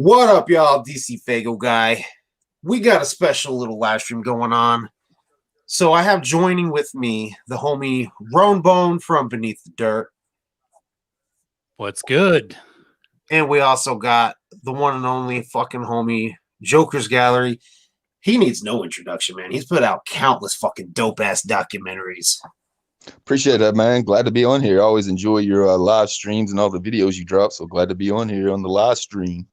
What up, y'all? DCFAYGOGUY. We got a special little live stream going on. So I have joining with me the homie Roan Bone from Beneath the Dirt. What's good? And we also got the one and only fucking homie Joker's Gallery. He needs no introduction, man. He's put out countless fucking dope-ass documentaries. Appreciate that, man. Glad to be on here. I always enjoy your live streams and all the videos you drop. So glad to be on here on the live stream.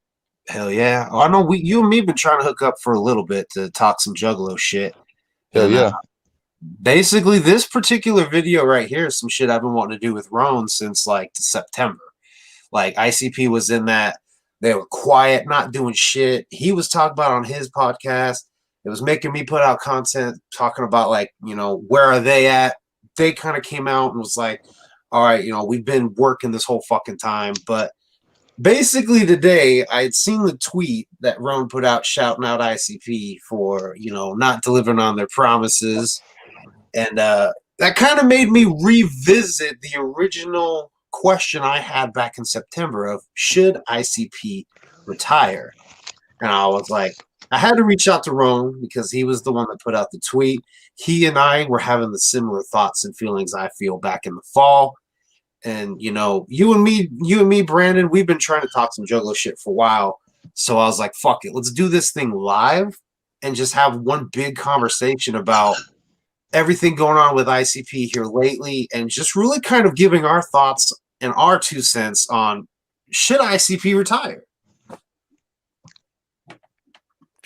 Hell yeah. I know you and me have been trying to hook up for a little bit to talk some Juggalo shit. Hell yeah. Basically, this particular video right here is some shit I've been wanting to do with Roan since like September. Like ICP was in that. They were quiet, not doing shit. He was talking about on his podcast. It was making me put out content talking about, like, you know, where are they at? They kind of came out and was like, all right, you know, we've been working this whole fucking time. But basically today I had seen the tweet that Roan put out shouting out ICP for, you know, not delivering on their promises. And that kind of made me revisit the original question I had back in September of should ICP retire? And I was like, I had to reach out to Roan because he was the one that put out the tweet. He and I were having the similar thoughts and feelings I feel back in the fall. And, you know, you and me, Brandon, we've been trying to talk some Juggalo shit for a while. So I was like, fuck it, let's do this thing live and just have one big conversation about everything going on with ICP here lately and just really kind of giving our thoughts and our 2 cents on should ICP retire?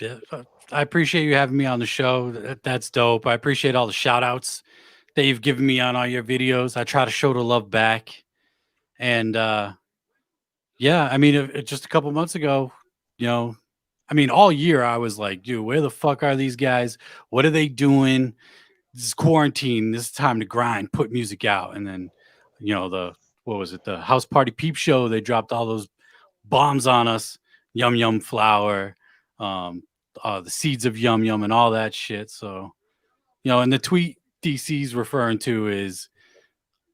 Yeah, I appreciate you having me on the show. That's dope. I appreciate all the shout outs that you've given me on all your videos. I try to show the love back. And yeah, I mean, just a couple months ago, you know, I mean, all year I was like, dude, where the fuck are these guys? What are they doing? This is quarantine. This is time to grind, put music out. And then, you know, the House Party Peep show, they dropped all those bombs on us. Yum Yum Flower, the Seeds of Yum Yum and all that shit. So, you know, and the tweet DC's referring to is,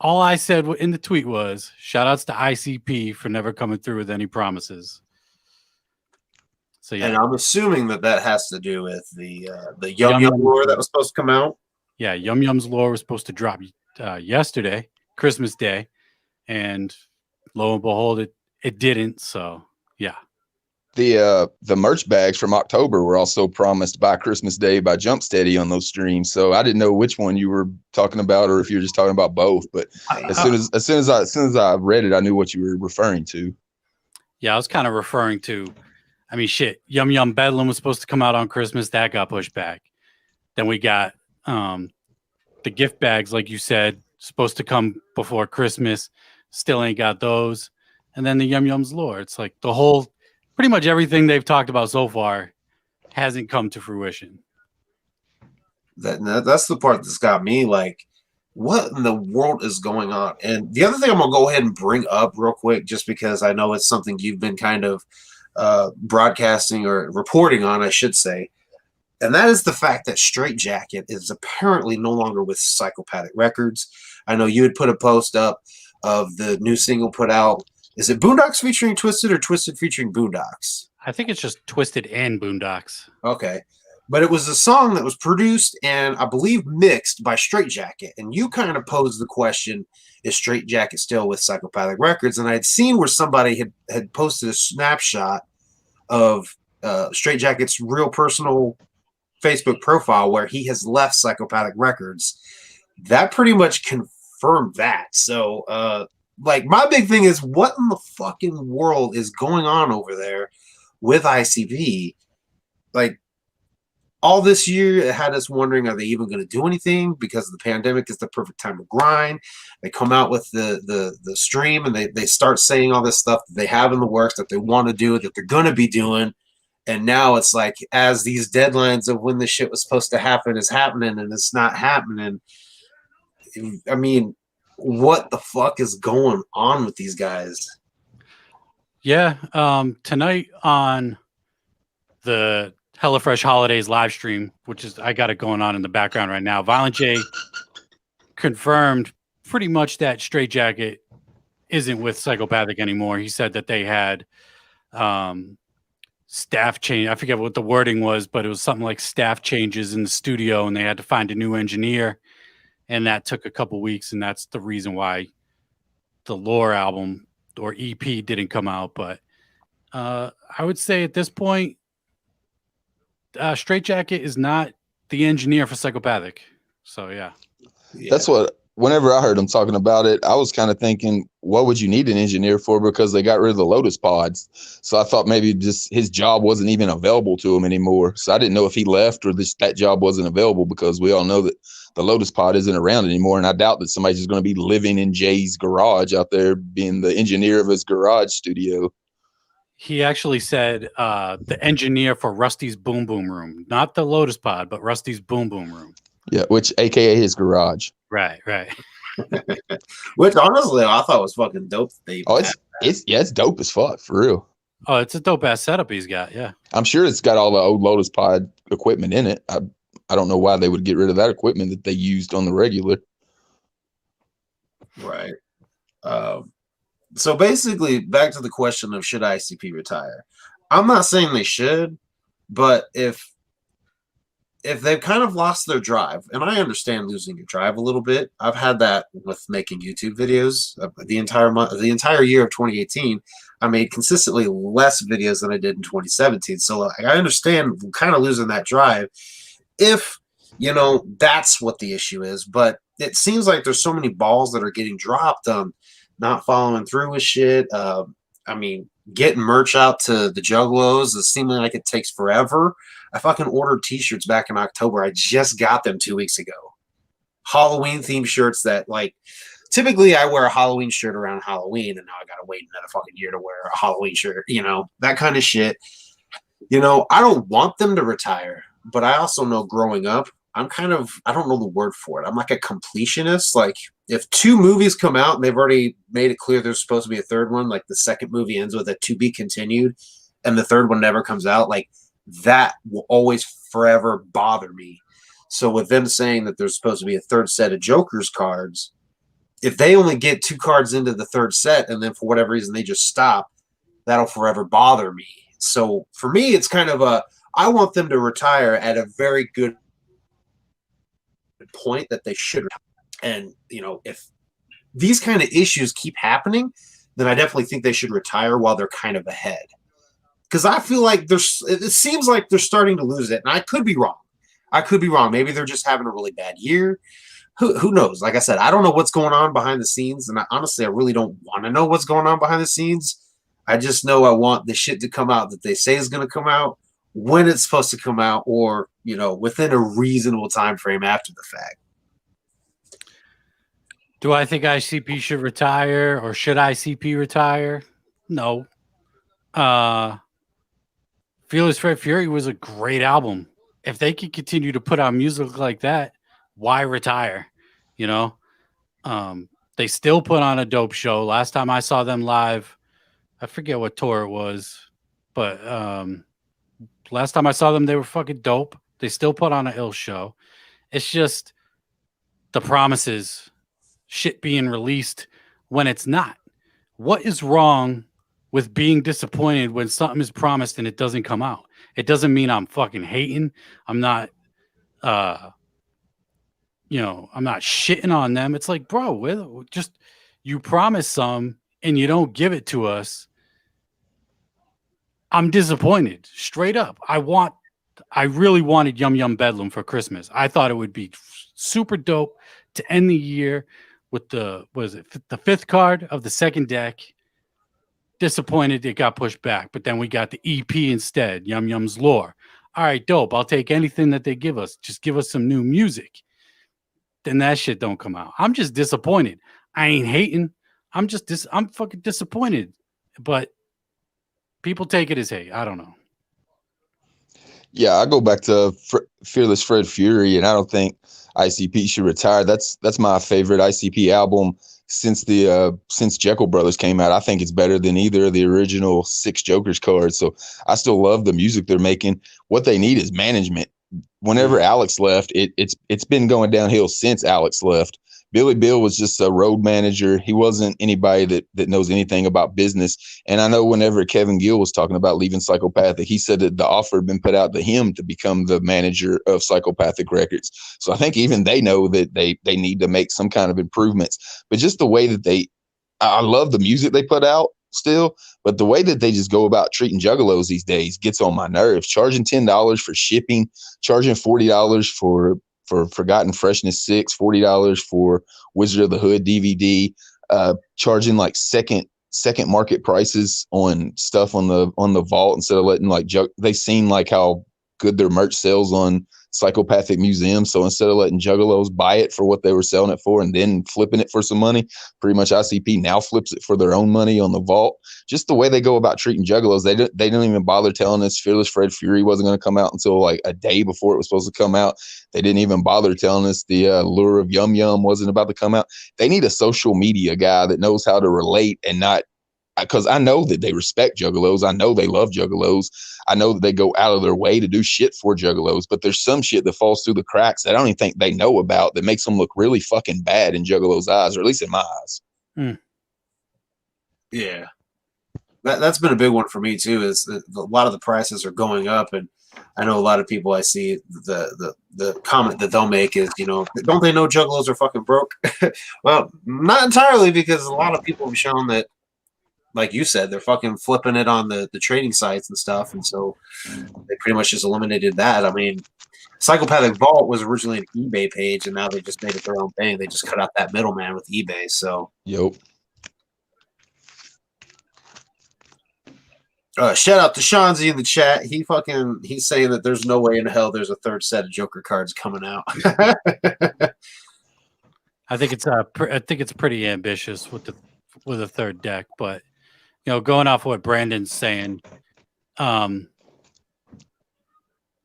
all I said in the tweet was, shout outs to ICP for never coming through with any promises. So yeah. And I'm assuming that has to do with the Yum Yum lore that was supposed to come out. Yeah, Yum Yum's lore was supposed to drop yesterday, Christmas Day, and lo and behold, it didn't. So yeah. The merch bags from October were also promised by Christmas Day by Jump Steady on those streams. So I didn't know which one you were talking about or if you were just talking about both. But as soon as I read it, I knew what you were referring to. Yeah, I was kind of referring to, I mean, shit, Yum Yum Bedlam was supposed to come out on Christmas. That got pushed back. Then we got the gift bags, like you said, supposed to come before Christmas. Still ain't got those. And then the Yum Yum's lore. It's like the whole, pretty much everything they've talked about so far hasn't come to fruition. That's the part that's got me like, what in the world is going on? And the other thing I'm going to go ahead and bring up real quick, just because I know it's something you've been kind of broadcasting or reporting on, I should say. And that is the fact that Straightjacket is apparently no longer with Psychopathic Records. I know you had put a post up of the new single put out. Is it Boondocks featuring Twisted or Twisted featuring Boondocks? I think it's just Twisted and Boondocks. Okay. But it was a song that was produced and I believe mixed by Straightjacket. And you kind of posed the question, is Straightjacket still with Psychopathic Records? And I had seen where somebody had posted a snapshot of Straightjacket's real personal Facebook profile where he has left Psychopathic Records. That pretty much confirmed that. So, like, my big thing is, what in the fucking world is going on over there with ICP? Like, all this year, it had us wondering, are they even going to do anything? Because the pandemic is the perfect time to grind. They come out with the stream, and they start saying all this stuff that they have in the works, that they want to do, that they're going to be doing. And now it's like, as these deadlines of when the shit was supposed to happen is happening, and it's not happening. I mean, what the fuck is going on with these guys? Yeah, tonight on the HelloFresh Holidays live stream, which is, I got it going on in the background right now, Violent J confirmed pretty much that Straightjacket isn't with Psychopathic anymore. He said that they had staff change. I forget what the wording was, but it was something like staff changes in the studio, and they had to find a new engineer, and that took a couple weeks, and that's the reason why the Lore album or EP didn't come out. But I would say at this point, Straightjacket is not the engineer for Psychopathic. So yeah. That's what, whenever I heard him talking about it, I was kind of thinking, what would you need an engineer for? Because they got rid of the Lotus pods. So I thought maybe just his job wasn't even available to him anymore. So I didn't know if he left or that job wasn't available, because we all know that the Lotus pod isn't around anymore. And I doubt that somebody's just going to be living in Jay's garage out there, being the engineer of his garage studio. He actually said the engineer for Rusty's Boom Boom Room, not the Lotus Pod, but Rusty's Boom Boom Room. Yeah, which AKA his garage. Right. Which honestly I thought was fucking dope. It's dope as fuck, for real. Oh, it's a dope ass setup he's got. Yeah, I'm sure it's got all the old Lotus Pod equipment in it. I don't know why they would get rid of that equipment that they used on the regular. Right. So basically, back to the question of should ICP retire? I'm not saying they should, but if they've kind of lost their drive, and I understand losing your drive a little bit. I've had that with making YouTube videos. The entire year of 2018, I made consistently less videos than I did in 2017. So I understand kind of losing that drive, if that's what the issue is. But it seems like there's so many balls that are getting dropped on not following through with shit. I mean, getting merch out to the Juggalos is seeming like it takes forever. I fucking ordered t-shirts back in October. I just got them 2 weeks ago. Halloween themed shirts that, like, typically I wear a Halloween shirt around Halloween, and now I gotta wait another fucking year to wear a Halloween shirt, that kind of shit. I don't want them to retire, but I also know growing up, I don't know the word for it. I'm like a completionist. Like, if 2 movies come out and they've already made it clear there's supposed to be a third one, like the second movie ends with a to be continued and the third one never comes out, like, that will always forever bother me. So with them saying that there's supposed to be a third set of Joker's cards, if they only get 2 cards into the third set and then for whatever reason they just stop, that'll forever bother me. So for me, it's kind of I want them to retire at a very good point that they should. And if these kind of issues keep happening, then I definitely think they should retire while they're kind of ahead, because I feel like it seems like they're starting to lose it, and I could be wrong. Maybe they're just having a really bad year. Who knows? Like I said, I don't know what's going on behind the scenes, and I really don't want to know what's going on behind the scenes. I just know I want the shit to come out that they say is going to come out, when it's supposed to come out, or within a reasonable time frame after the fact. Do I think ICP should retire, or should ICP retire? No. Fearless Fred Fury was a great album. If they could continue to put out music like that, why retire? They still put on a dope show. Last time I saw them live, I forget what tour it was, but last time I saw them, they were fucking dope. They still put on an ill show. It's just the promises, shit being released when it's not. What is wrong with being disappointed when something is promised and it doesn't come out? It doesn't mean I'm fucking hating. I'm not, I'm not shitting on them. It's like, bro, you promise some and you don't give it to us. I'm disappointed, straight up. I really wanted Yum Yum Bedlam for Christmas. I thought it would be super dope to end the year with the 5th card of the second deck. Disappointed it got pushed back, but then we got the EP instead, Yum Yum's Lore. All right, dope. I'll take anything that they give us. Just give us some new music. Then that shit don't come out. I'm just disappointed. I ain't hating. I'm fucking disappointed. But people take it as hate. I don't know. Yeah, I go back to Fearless Fred Fury, and I don't think ICP should retire. That's my favorite ICP album since Jekyll Brothers came out. I think it's better than either of the original 6 Jokers cards. So I still love the music they're making. What they need is management. Whenever Alex left, it's been going downhill since Alex left, Billy Bill was just a road manager. He wasn't anybody that knows anything about business. And I know whenever Kevin Gill was talking about leaving Psychopathic, he said that the offer had been put out to him to become the manager of Psychopathic Records. So I think even they know that they need to make some kind of improvements. But just the way that I love the music they put out still, but the way that they just go about treating Juggalos these days gets on my nerves. Charging $10 for shipping, charging $40 for Forgotten Freshness 6, $40 for Wizard of the Hood DVD, charging like second market prices on stuff on the vault instead of letting like they seen like how good their merch sells on Psychopathic Museum. So instead of letting Juggalos buy it for what they were selling it for and then flipping it for some money, pretty much ICP now flips it for their own money on the vault. Just the way they go about treating Juggalos, they didn't even bother telling us Fearless Fred Fury wasn't going to come out until like a day before it was supposed to come out. They didn't even bother telling us the Lure of Yum Yum wasn't about to come out. They need a social media guy that knows how to relate and not, because I know that they respect Juggalos. I know they love Juggalos. I know that they go out of their way to do shit for Juggalos, but there's some shit that falls through the cracks that I don't even think they know about that makes them look really fucking bad in Juggalos' eyes, or at least in my eyes. Yeah. That's been a big one for me too, is that a lot of the prices are going up, and I know a lot of people I see the comment that they'll make is, you know, don't they know Juggalos are fucking broke? Well, not entirely, because a lot of people have shown that, like you said, they're fucking flipping it on the trading sites and stuff, and so they pretty much just eliminated that. I mean, Psychopathic Vault was originally an eBay page, and now they just made it their own thing. They just cut out that middleman with eBay. So, yep. Shout out to Shanzi in the chat. He's saying that there's no way in hell there's a third set of Joker cards coming out. I think it's pretty ambitious with a third deck, but you know, going off what Brandon's saying, yeah,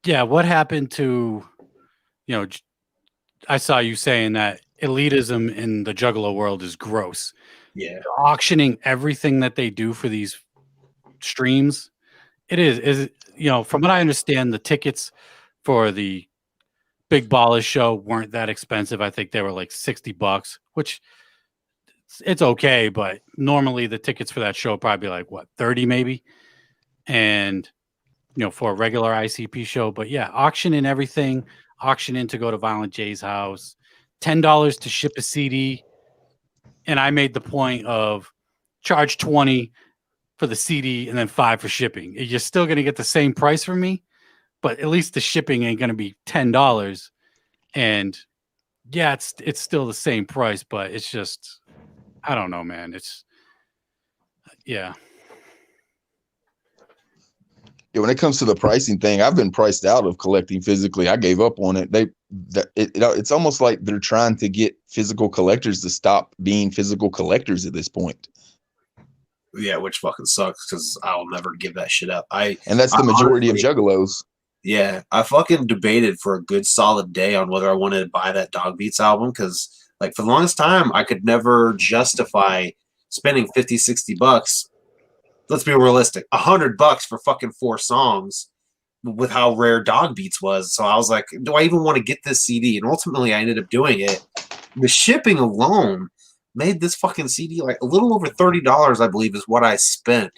what happened to, you know, I saw you saying that elitism in the Juggalo world is gross. Yeah, auctioning everything that they do for these streams, it is, you know, from what I understand, the tickets for the Big Ballers show weren't that expensive. I think they were like $60, which it's okay, but normally the tickets for that show probably like what, 30 maybe, and you know, for a regular ICP show. But yeah, auctioning everything, auctioning to go to Violent J's house, $10 to ship a CD, and I made the point of charge 20 for the CD and then 5 for shipping. You're still going to get the same price from me, but at least the shipping ain't going to be $10. And yeah, it's still the same price, but it's just, I don't know, man. It's, yeah. Yeah, when it comes to the pricing thing, I've been priced out of collecting physically. I gave up on it. It's almost like they're trying to get physical collectors to stop being physical collectors at this point. Yeah, which fucking sucks, because I'll never give that shit up. And that's the majority honestly, of Juggalos. Yeah, I fucking debated for a good solid day on whether I wanted to buy that Dog Beats album, because like for the longest time I could never justify spending $50-$60. Let's be realistic, $100 for fucking 4 songs with how rare Dog Beats was. So I was like, do I even want to get this CD? And ultimately I ended up doing it. The shipping alone made this fucking CD like a little over $30, I believe, is what I spent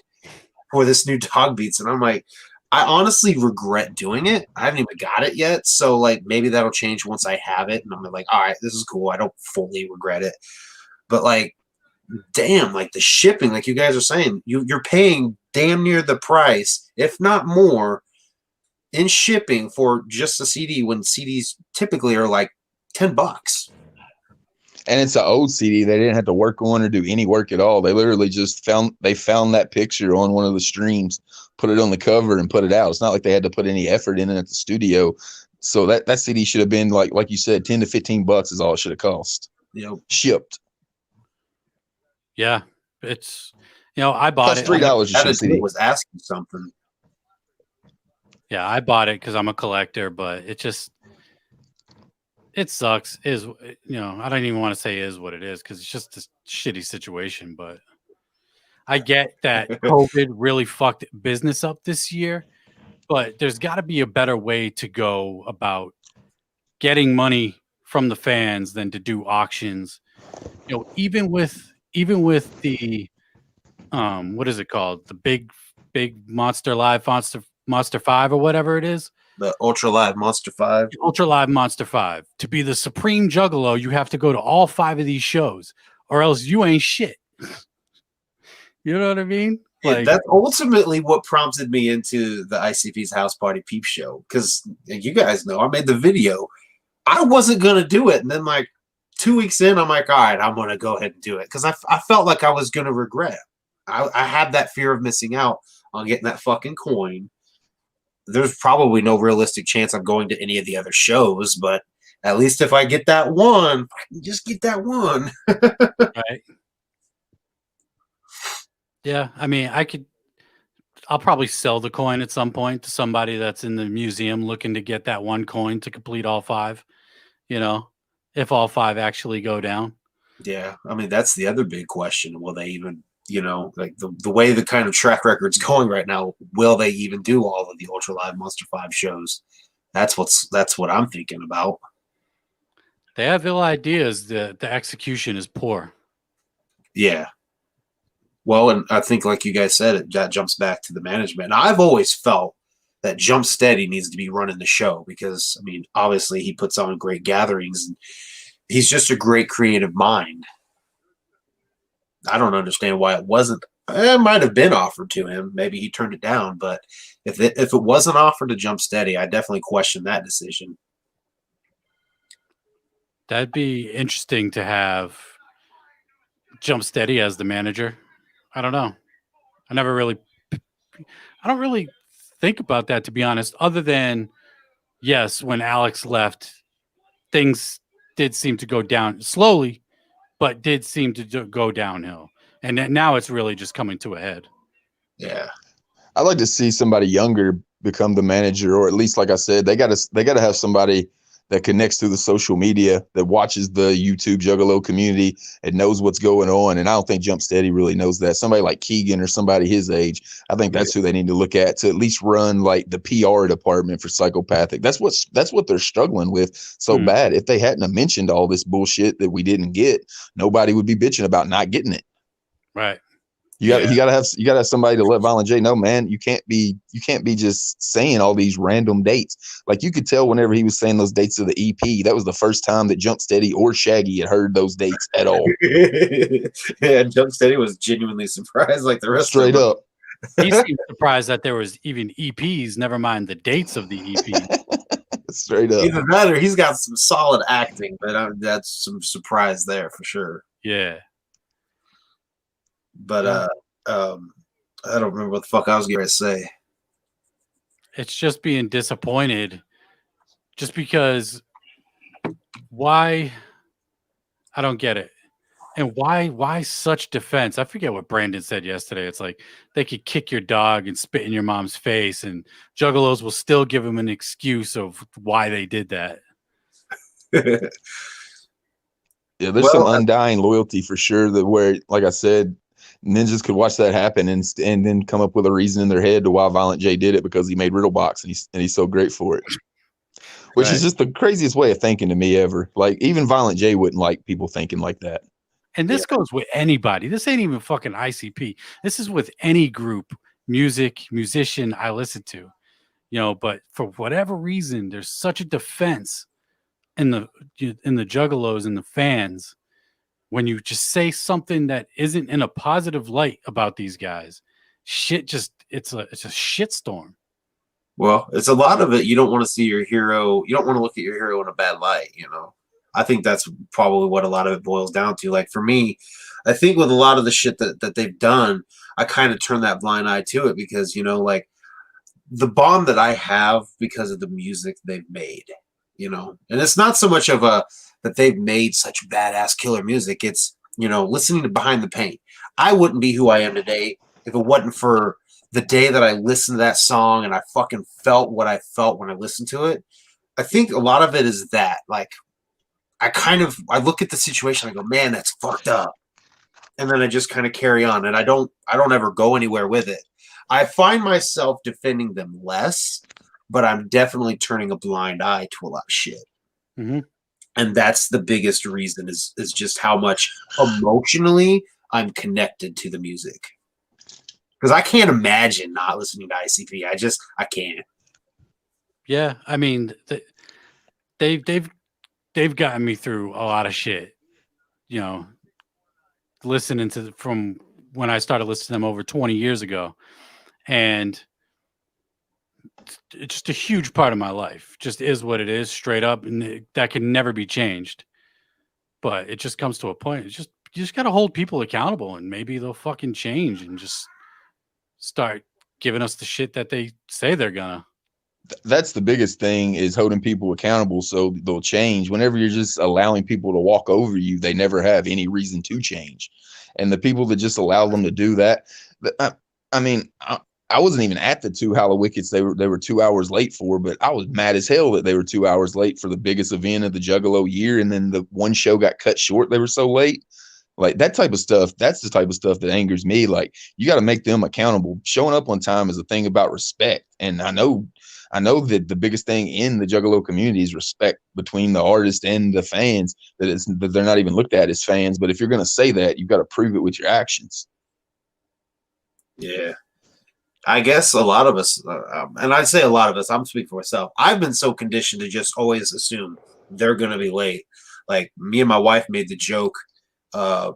for this new Dog Beats. And I'm like, I honestly regret doing it. I haven't even got it yet. So like maybe that'll change once I have it. And I'm like, all right, this is cool. I don't fully regret it. But like, damn, like the shipping, like you guys are saying, you're paying damn near the price, if not more, in shipping for just a CD when CDs typically are like $10. And it's an old CD they didn't have to work on or do any work at all. They literally just found that picture on one of the streams, put it on the cover and put it out. It's not like they had to put any effort in it at the studio. So that CD should have been like you said, $10 to $15 is all it should have cost. Yep. Shipped. Yeah, it's, you know, I bought it. $3 a ship CD. Was asking something. Yeah, I bought it because I'm a collector, but it sucks. Is, you know, I don't even want to say is what it is because it's just a shitty situation. But I get that COVID really fucked business up this year, but there's got to be a better way to go about getting money from the fans than to do auctions. You know, even with the what is it called? The big Monster Live Monster 5 or whatever it is. The Ultra Live Monster 5. Ultra Live Monster 5. To be the supreme juggalo, you have to go to all 5 of these shows, or else you ain't shit. You know what I mean? Yeah, Like, that's ultimately what prompted me into the ICP's House Party Peep Show. Because you guys know, I made the video. I wasn't going to do it. And then, like, 2 weeks in, I'm like, all right, I'm going to go ahead and do it. Because I felt like I was going to regret. I had that fear of missing out on getting that fucking coin. There's probably no realistic chance I'm going to any of the other shows, but at least if I get that one, I can just get that one. right. Yeah, I mean, I'll probably sell the coin at some point to somebody that's in the museum looking to get that one coin to complete all 5, you know, if all 5 actually go down. Yeah, I mean, that's the other big question. Will they even, you know, like the way the kind of track record's going right now, will they even do all of the Ultra Live Monster 5 shows? That's what I'm thinking about. They have ill ideas. The execution is poor. Yeah. Well, and I think, like you guys said, that jumps back to the management. And I've always felt that Jump Steady needs to be running the show because, I mean, obviously he puts on great gatherings and he's just a great creative mind. I don't understand why it wasn't. It might have been offered to him. Maybe he turned it down. But if it wasn't offered to Jump Steady, I definitely question that decision. That'd be interesting to have Jump Steady as the manager. I don't know. I don't really think about that, to be honest, other than, yes, when Alex left, things did seem to go down slowly, but did seem to go downhill. And now it's really just coming to a head. Yeah. I'd like to see somebody younger become the manager, or at least, like I said, they gotta have somebody that connects through the social media, that watches the YouTube Juggalo community and knows what's going on. And I don't think Jump Steady really knows that. Somebody like Keegan or somebody his age, I think that's who they need to look at to at least run like the PR department for Psychopathic. That's what they're struggling with so bad. If they hadn't have mentioned all this bullshit that we didn't get, nobody would be bitching about not getting it. Right. You gotta have somebody to let Violent J know, man. You can't be just saying all these random dates. Like, you could tell whenever he was saying those dates of the EP, that was the first time that Jump Steady or Shaggy had heard those dates at all. Yeah, Jump Steady was genuinely surprised, like the rest Straight of them. up. He seemed surprised that there was even EPs, never mind the dates of the EP. Straight up. Either that or he's got some solid acting, but that's some surprise there for sure. Yeah. But I don't remember what the fuck I was going to say. It's just being disappointed just because why? I don't get it. And why such defense? I forget what Brandon said yesterday. It's like they could kick your dog and spit in your mom's face, and Juggalos will still give them an excuse of why they did that. Yeah, there's some undying loyalty for sure, that where, like I said, ninjas could watch that happen and then come up with a reason in their head to why Violent J did it, because he made Riddlebox and he's so great for it. Which is just the craziest way of thinking to me ever. Like, even Violent J wouldn't like people thinking like that. And this goes with anybody. This ain't even fucking ICP. This is with any group, musician I listen to. You know, but for whatever reason, there's such a defense in the Juggalos and the fans when you just say something that isn't in a positive light about these guys. Shit, it's a shitstorm. Well, it's a lot of it. You don't want to see your hero. You don't want to look at your hero in a bad light. You know, I think that's probably what a lot of it boils down to. Like, for me, I think with a lot of the shit that they've done, I kind of turn that blind eye to it because, you know, like, the bond that I have because of the music they've made, you know, and it's not so much of that they've made such badass killer music. It's, you know, listening to Behind the Paint. I wouldn't be who I am today if it wasn't for the day that I listened to that song and I fucking felt what I felt when I listened to it. I think a lot of it is that, like, I look at the situation, I go, man, that's fucked up. And then I just kind of carry on, and I don't ever go anywhere with it. I find myself defending them less, but I'm definitely turning a blind eye to a lot of shit. Mm-hmm. And that's the biggest reason is just how much emotionally I'm connected to the music. Because I can't imagine not listening to ICP. I can't. Yeah, I mean, they've gotten me through a lot of shit. You know, listening to from when I started listening to them over 20 years ago, and it's just a huge part of my life. Just is what it is, straight up, and that can never be changed. But it just comes to a point. It's just you just got to hold people accountable, and maybe they'll fucking change and just start giving us the shit that they say they're gonna. That's the biggest thing, is holding people accountable so they'll change. Whenever you're just allowing people to walk over you, they never have any reason to change. And the people that just allow them to do that, I mean, I wasn't even at the two Hallowickets they were 2 hours late for, but I was mad as hell that they were 2 hours late for the biggest event of the Juggalo year, and then the one show got cut short. They were so late. Like that type of stuff, that's the type of stuff that angers me. Like, you got to make them accountable. Showing up on time is a thing about respect. And I know that the biggest thing in the Juggalo community is respect between the artist and the fans, that they're not even looked at as fans. But if you're going to say that, you've got to prove it with your actions. Yeah. I guess a lot of us, and I'd say a lot of us, I'm speaking for myself, I've been so conditioned to just always assume they're going to be late. Like, me and my wife made the joke, I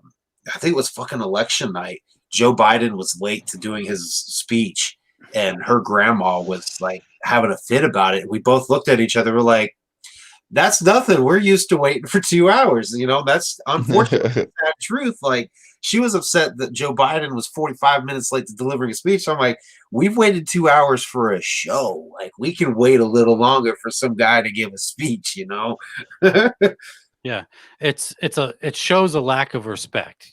think it was fucking election night. Joe Biden was late to doing his speech, and her grandma was like having a fit about it. We both looked at each other. We're like, that's nothing. We're used to waiting for 2 hours. You know, that's unfortunately that truth. Like, she was upset that Joe Biden was 45 minutes late to delivering a speech. So I'm like, we've waited 2 hours for a show. Like, we can wait a little longer for some guy to give a speech, you know? Yeah, it shows a lack of respect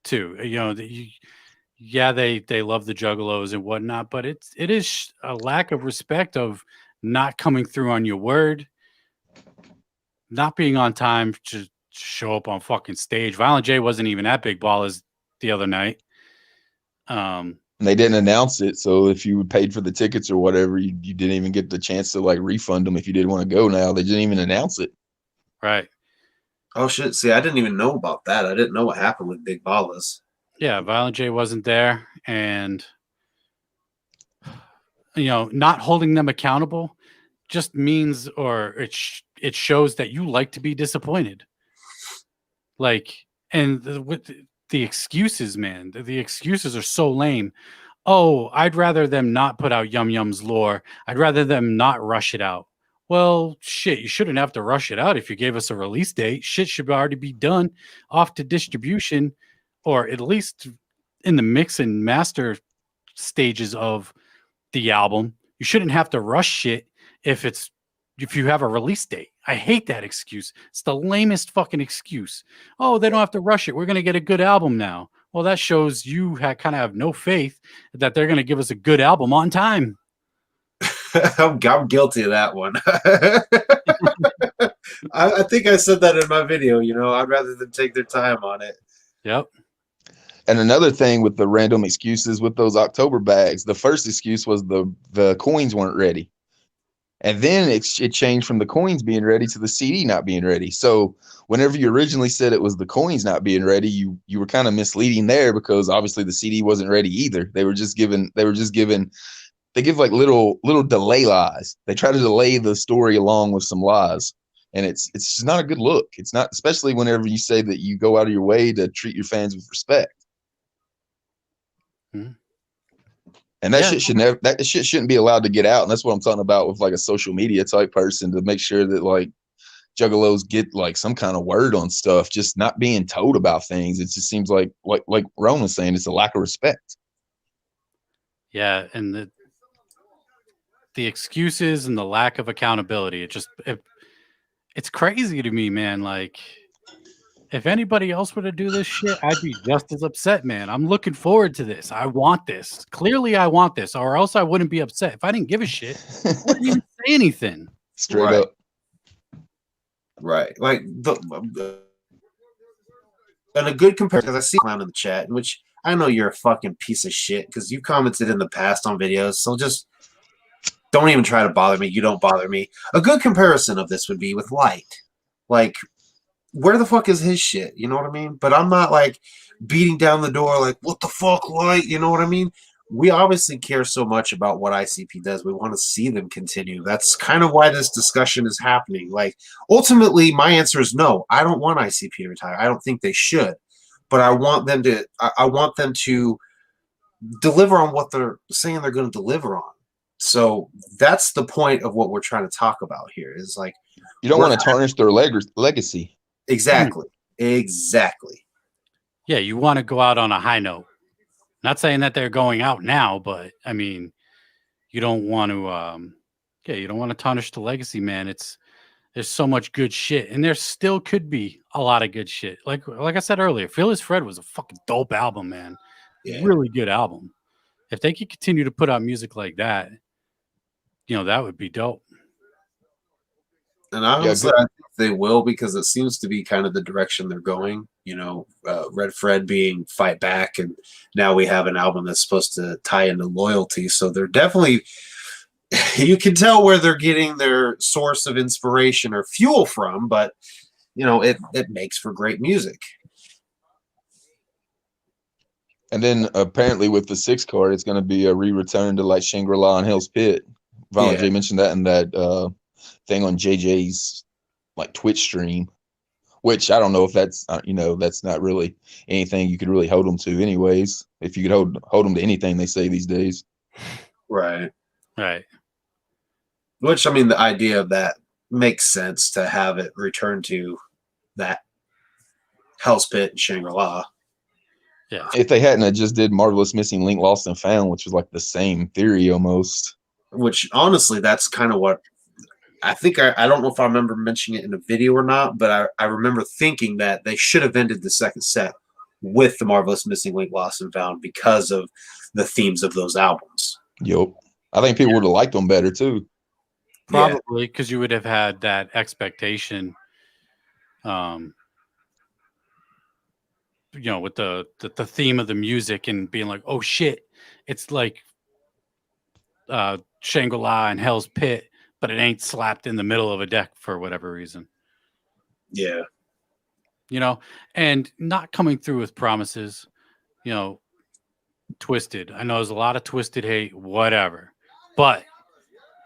too. You know, they love the Juggalos and whatnot, but it is a lack of respect of not coming through on your word, not being on time to show up on fucking stage. Violent J wasn't even at Big Ballers the other night. And they didn't announce it, so if you paid for the tickets or whatever, you didn't even get the chance to like refund them if you didn't want to go. Now they didn't even announce it. Right. Oh shit! See, I didn't even know about that. I didn't know what happened with Big Ballas. Yeah, Violent J wasn't there, and you know, not holding them accountable just means, or it shows that you like to be disappointed. Like, and with the excuses, man, the excuses are so lame. Oh, I'd rather them not put out Yum Yum's lore. I'd rather them not rush it out. Well, shit, you shouldn't have to rush it out if you gave us a release date. Shit should already be done, off to distribution, or at least in the mix and master stages of the album. You shouldn't have to rush shit if you have a release date. I hate that excuse. It's the lamest fucking excuse. Oh, they don't have to rush it. We're going to get a good album now. Well, that shows you kind of have no faith that they're going to give us a good album on time. I'm guilty of that one. I think I said that in my video. You know, I'd rather them take their time on it. Yep. And another thing with the random excuses with those October bags, the first excuse was the coins weren't ready. And then it changed from the coins being ready to the CD not being ready. So whenever you originally said it was the coins not being ready, you were kind of misleading there, because obviously the CD wasn't ready either. They give like little delay lies. They try to delay the story along with some lies. And it's just not a good look. It's not, especially whenever you say that you go out of your way to treat your fans with respect. Mm-hmm. And that shit shouldn't be allowed to get out. And that's what I'm talking about with like a social media type person, to make sure that like Juggalos get like some kind of word on stuff, just not being told about things. It just seems like Ron was saying, it's a lack of respect. Yeah, and the excuses and the lack of accountability. It's crazy to me, man. Like, if anybody else were to do this shit, I'd be just as upset, man. I'm looking forward to this. I want this. Clearly, I want this, or else I wouldn't be upset. If I didn't give a shit, I wouldn't even say anything. Straight up. Right. Like, and a good comparison, because I see around in the chat, in which I know you're a fucking piece of shit because you commented in the past on videos. So just don't even try to bother me. You don't bother me. A good comparison of this would be with light. Like, where the fuck is his shit? You know what I mean? But I'm not like beating down the door like, what the fuck, like, you know what I mean? We obviously care so much about what ICP does. We want to see them continue. That's kind of why this discussion is happening. Like, ultimately, my answer is no. I don't want ICP to retire. I don't think they should, but I want them to. I want them to deliver on what they're saying they're going to deliver on. So that's the point of what we're trying to talk about here. Is like, you don't want to tarnish their legacy. Exactly. Exactly. Yeah, you want to go out on a high note. Not saying that they're going out now, but I mean, you don't want to you don't want to tarnish the legacy, man. There's so much good shit, and there still could be a lot of good shit. Like I said earlier, Fearless Fred was a fucking dope album, man. Yeah. Really good album. If they could continue to put out music like that, you know, that would be dope. And honestly, I think they will, because it seems to be kind of the direction they're going. You know, Red Fred being Fight Back, and now we have an album that's supposed to tie into loyalty. So they're definitely, you can tell where they're getting their source of inspiration or fuel from, but, you know, it makes for great music. And then apparently with the 6 card, it's going to be a return to like Shangri-La and Hell's Pit. Violent J mentioned that in that thing on JJ's like Twitch stream, which I don't know if that's you know, that's not really anything you could really hold them to anyways, if you could hold them to anything they say these days. Right Which, I mean, the idea of that makes sense, to have it return to that Hell's Pit and Shangri-La. Yeah, if they hadn't just did Marvelous Missing Link Lost and Found, which was like the same theory almost, which honestly, that's kind of what I think. I don't know if I remember mentioning it in a video or not, but I remember thinking that they should have ended the second set with the Marvelous Missing Link Lost and Found, because of the themes of those albums. Yep. I think people would have liked them better too. Probably, because you would have had that expectation, you know, with the theme of the music and being like, oh shit, it's like Shangri-La and Hell's Pit, but it ain't slapped in the middle of a deck for whatever reason. Yeah. You know, and not coming through with promises, you know, Twisted. I know there's a lot of Twisted hate, whatever, but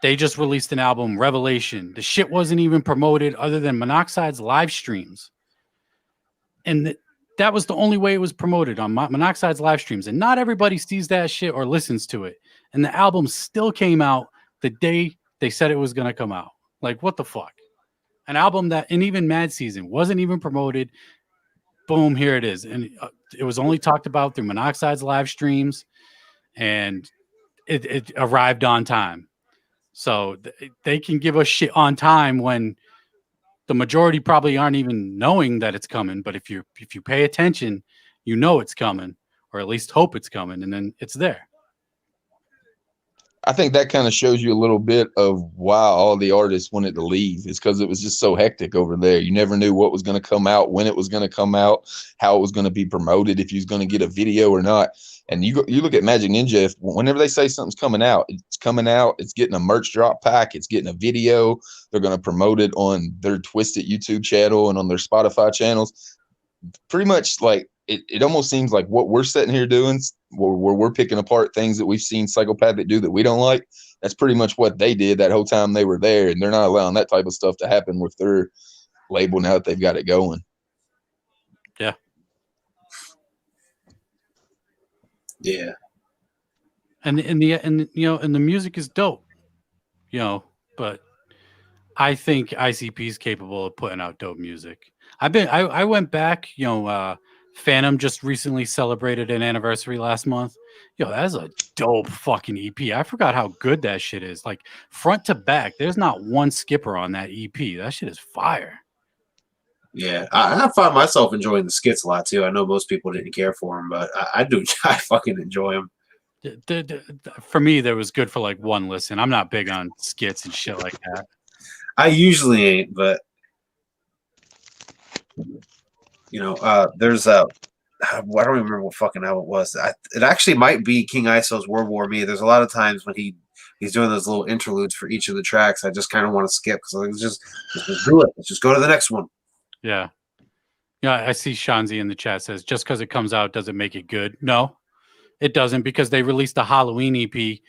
they just released an album, Revelation. The shit wasn't even promoted other than Monoxide's live streams. And that was the only way it was promoted, on Monoxide's live streams. And not everybody sees that shit or listens to it. And the album still came out the day they said it was going to come out. Like, what the fuck? An album that, and even Mad Season, wasn't even promoted. Boom, here it is. And it was only talked about through Monoxide's live streams. And it arrived on time. So they can give us shit on time when the majority probably aren't even knowing that it's coming. But if you pay attention, you know it's coming, or at least hope it's coming, and then it's there. I think that kind of shows you a little bit of why all the artists wanted to leave. It's because it was just so hectic over there. You never knew what was going to come out, when it was going to come out, how it was going to be promoted, if you was going to get a video or not. And you look at Magic Ninja, whenever they say something's coming out, it's coming out. It's getting a merch drop pack. It's getting a video. They're going to promote it on their Twisted YouTube channel and on their Spotify channels. Pretty much like it almost seems like what we're sitting here doing, where we're picking apart things that we've seen Psychopathic do that we don't like. That's pretty much what they did that whole time they were there. And they're not allowing that type of stuff to happen with their label now that they've got it going. Yeah. Yeah. And you know, and the music is dope, you know, but I think ICP is capable of putting out dope music. I went back, you know, Phantom just recently celebrated an anniversary last month. Yo, that's a dope fucking EP. I forgot how good that shit is. Like, front to back, there's not one skipper on that EP. That shit is fire. Yeah, I find myself enjoying the skits a lot too. I know most people didn't care for them, but I do. I fucking enjoy them. For me, that was good for like one listen. I'm not big on skits and shit like that. I usually ain't, but you know, there's a I don't even remember what fucking album it was. It actually might be King ISO's World War Me. There's a lot of times when he's doing those little interludes for each of the tracks, I just kind of want to skip because let's just do it. Let's just go to the next one. Yeah. Yeah, I see Shanzi in the chat says, just because it comes out doesn't make it good. No, it doesn't, because they released a Halloween EP.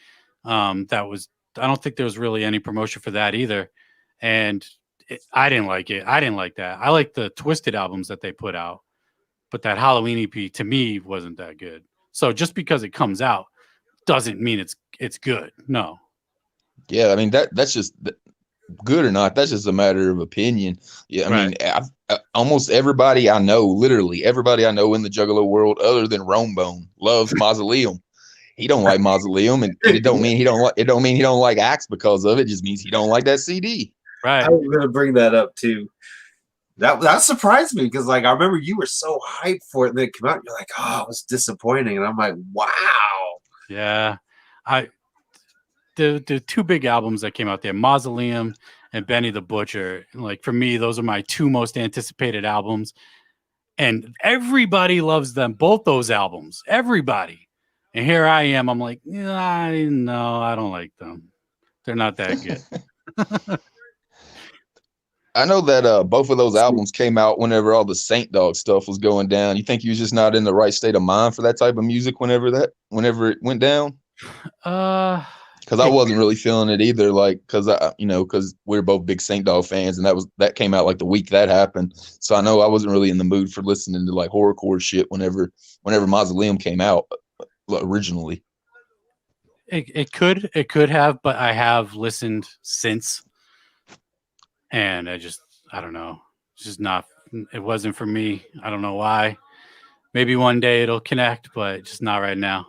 That was, I don't think there was really any promotion for that either. And I didn't like it. I didn't like that. I like the Twisted albums that they put out, but that Halloween EP to me wasn't that good. So just because it comes out doesn't mean it's good. No. Yeah, I mean that's just good or not. That's just a matter of opinion. Yeah, I mean, almost everybody I know, literally everybody I know in the Juggalo world, other than Bone, loves Mausoleum. He don't like Mausoleum, and it don't mean he don't like. It don't mean he don't like Axe because of it. It just means he don't like that CD. Right. I was gonna bring that up too. That surprised me because, like, I remember you were so hyped for it, and then it came out. And you're like, "Oh, it was disappointing," and I'm like, "Wow." Yeah, the two big albums that came out there, Mausoleum and Benny the Butcher. Like, for me, those are my two most anticipated albums, and everybody loves them. Both those albums, everybody. And here I am. I'm like, no, I don't like them. They're not that good. I know that both of those albums came out whenever all the Saint Dog stuff was going down. You think he was just not in the right state of mind for that type of music whenever it went down? Because I wasn't really feeling it either. Like, because we're both big Saint Dog fans, and that came out like the week that happened. So I know I wasn't really in the mood for listening to like horrorcore shit whenever Mausoleum came out originally. It could have, but I have listened since. And I don't know. It's just not, it wasn't for me. I don't know why. Maybe one day it'll connect, but just not right now.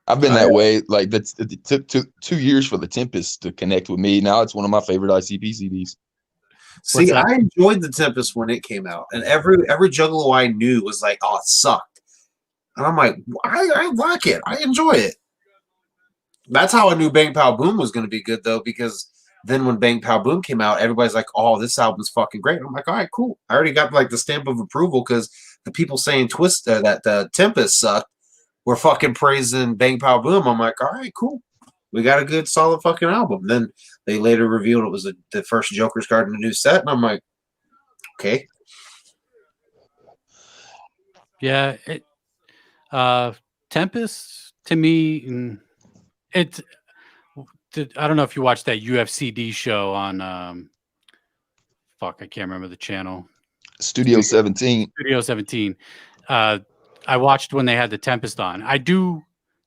I've been that way. Like, it took 2 years for the Tempest to connect with me. Now it's one of my favorite ICP CDs. See, I enjoyed the Tempest when it came out, and every Juggalo I knew was like, "Oh, it sucked," and I'm like, I like it. I enjoy it. That's how I knew Bang Pow Boom was going to be good, though, because then when Bang Pow Boom came out, everybody's like, "Oh, this album's fucking great." I'm like, "All right, cool." I already got like the stamp of approval because the people saying that the Tempest sucked were fucking praising Bang Pow Boom. I'm like, "All right, cool. We got a good, solid fucking album." Then they later revealed it was the first Joker's card in a new set, and I'm like, "Okay." Yeah, Tempest to me. I don't know if you watched that UFCD show on I can't remember the channel. Studio 17. Studio 17. I watched when they had the Tempest on.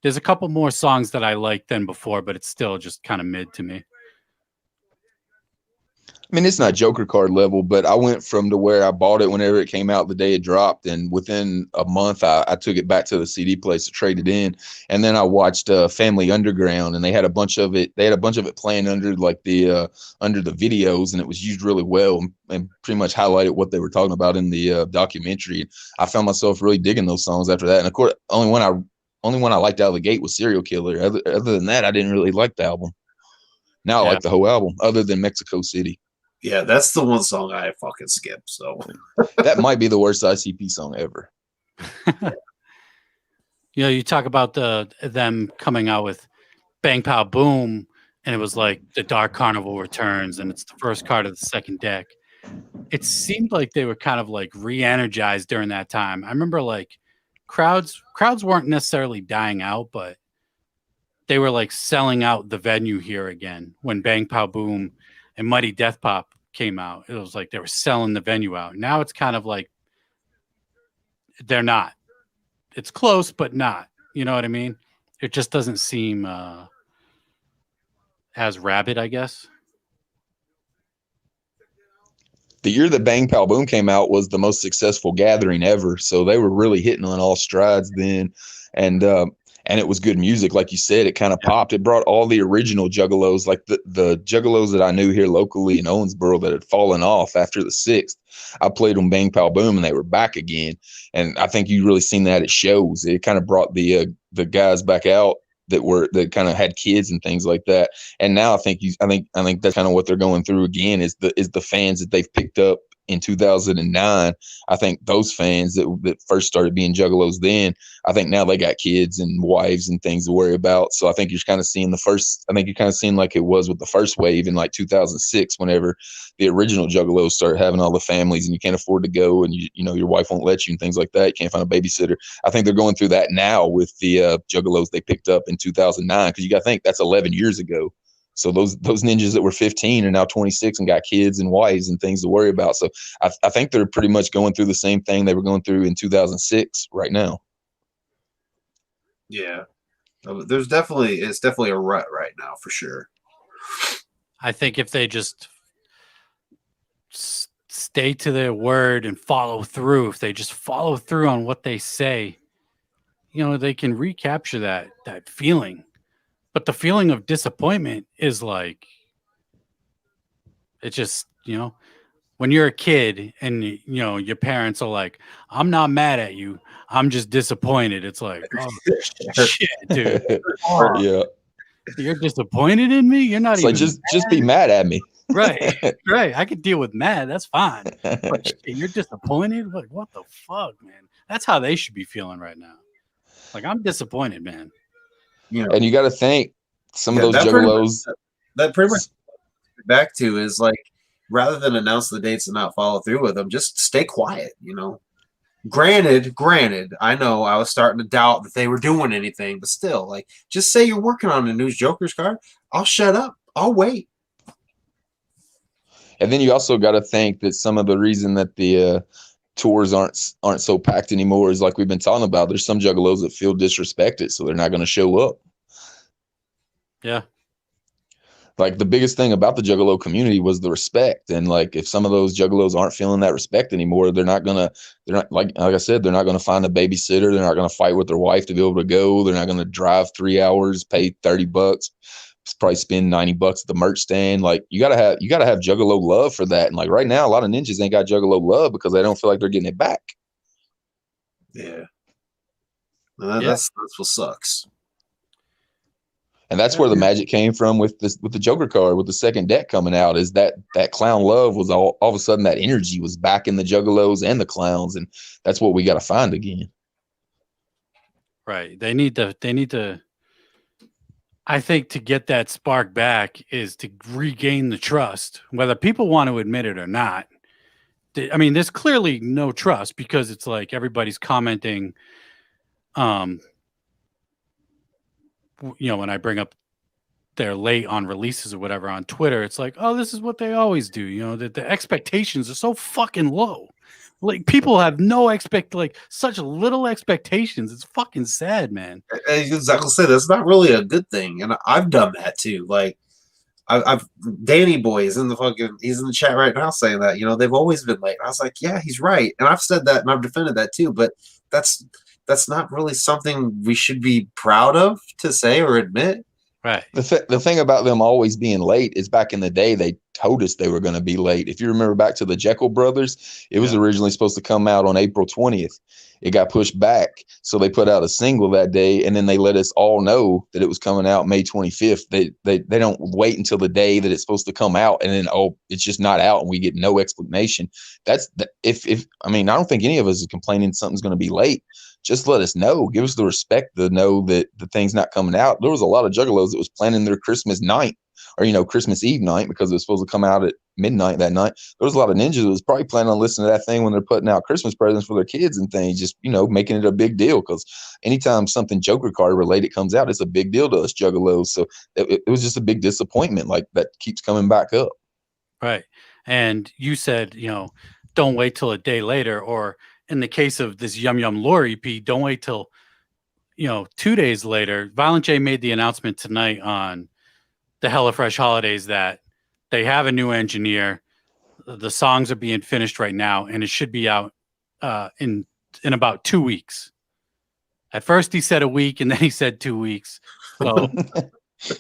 There's a couple more songs that I like than before, but it's still just kind of mid to me. I mean, it's not Joker card level, but I went from to where I bought it whenever it came out the day it dropped, and within a month I took it back to the CD place to trade it in. And then I watched Family Underground, and they had a bunch of it playing under like the videos, and it was used really well and pretty much highlighted what they were talking about in the documentary. I found myself really digging those songs after that. And of course, only one I liked out of the gate was Serial Killer. Other than that, I didn't really like the album. Now I like the whole album, other than Mexico City. Yeah, that's the one song I fucking skip. So that might be the worst ICP song ever. You talk about them coming out with Bang Pow Boom, and it was like the Dark Carnival returns, and it's the first card of the second deck. It seemed like they were kind of like re-energized during that time. I remember like crowds weren't necessarily dying out, but they were like selling out the venue here again when Bang Pow Boom and Mighty Death Pop came out. It was like they were selling the venue out. Now it's kind of like they're not. It's close, but not. You know what I mean? It just doesn't seem as rabid, I guess. The year that Bang Pow Boom came out was the most successful gathering ever. So they were really hitting on all strides then. And it was good music. Like you said, it kind of popped. It brought all the original Juggalos, like the Juggalos that I knew here locally in Owensboro that had fallen off after the 6th. I played on Bang Pow Boom, and they were back again. And I think you really seen that at shows. It kind of brought the guys back out that kind of had kids and things like that. And now I think that's kind of what they're going through again is the fans that they've picked up in 2009, I think those fans that first started being Juggalos then, I think now they got kids and wives and things to worry about. So I think you're kind of seeing you're kind of seeing like it was with the first wave in like 2006, whenever the original Juggalos started having all the families and you can't afford to go and you know your wife won't let you and things like that. You can't find a babysitter. I think they're going through that now with the Juggalos they picked up in 2009, because you got to think that's 11 years ago. So those ninjas that were 15 are now 26 and got kids and wives and things to worry about. So I think they're pretty much going through the same thing they were going through in 2006 right now. Yeah, it's definitely a rut right now for sure. I think if they just stay to their word and follow through, if they just follow through on what they say, you know, they can recapture that feeling. But the feeling of disappointment is like, it's just, you know, when you're a kid and, you know, your parents are like, I'm not mad at you, I'm just disappointed. It's like, oh, shit, dude. Oh, Yeah. You're disappointed in me? You're not It's even like, just be mad at me. Right. Right. I could deal with mad. That's fine. But shit, you're disappointed? Like, what the fuck, man? That's how they should be feeling right now. Like, I'm disappointed, man. You know, And you got to think some of those that Juggalos. pretty much back to is like, rather than announce the dates and not follow through with them, just stay quiet, you know. Granted, I know I was starting to doubt that they were doing anything, but still, like, just say you're working on a new Joker's card. I'll shut up. I'll wait. And then you also got to think that some of the reason that the tours aren't so packed anymore is, like we've been talking about, there's some Juggalos that feel disrespected, so they're not going to show up. Yeah. Like, the biggest thing about the Juggalo community was the respect. And like, if some of those Juggalos aren't feeling that respect anymore, they're not like I said, they're not going to find a babysitter. They're not going to fight with their wife to be able to go. They're not going to drive 3 hours, pay $30, probably spend $90 at the merch stand. Like, you gotta have Juggalo love for that. And like right now, a lot of ninjas ain't got Juggalo love because they don't feel like they're getting it back. Yeah. That's what sucks. And that's where the magic came from with the Joker card, with the second deck coming out, is that clown love was all of a sudden, that energy was back in the Juggalos and the clowns. And that's what we got to find again. Right. They need to, I think, to get that spark back is to regain the trust, whether people want to admit it or not. I mean, there's clearly no trust because it's like everybody's commenting, you know, when I bring up they're late on releases or whatever on Twitter, it's like, oh, this is what they always do. You know, that the expectations are so fucking low. Like, people have such little expectations. It's fucking sad, man. Exactly. Say that's not really a good thing, and I've done that too. Like, I've Danny Boy is he's in the chat right now saying that, you know, they've always been late. I was like, yeah, he's right, and I've said that and I've defended that too. But that's not really something we should be proud of to say or admit. Right. The thing about them always being late is, back in the day, they told us they were going to be late. If you remember back to the Jekyll Brothers, it was originally supposed to come out on April 20th. It got pushed back. So they put out a single that day, and then they let us all know that it was coming out May 25th. They don't wait until the day that it's supposed to come out, and then, oh, it's just not out, and we get no explanation. That's I mean, I don't think any of us is complaining something's going to be late. Just let us know. Give us the respect to know that the thing's not coming out. There was a lot of Juggalos that was planning their Christmas night, or, you know, Christmas Eve night, because it was supposed to come out at midnight that night. There was a lot of ninjas that was probably planning on listening to that thing when they're putting out Christmas presents for their kids and things, just, you know, making it a big deal, because anytime something Joker card related comes out, it's a big deal to us Juggalos. So it was just a big disappointment, like, that keeps coming back up. Right. And you said, you know, don't wait till a day later, or in the case of this Yum Yum Lore EP, don't wait till, you know, 2 days later. Violent J made the announcement tonight on the HelloFresh holidays that they have a new engineer. The songs are being finished right now, and it should be out in about 2 weeks. At first he said a week, and then he said 2 weeks. So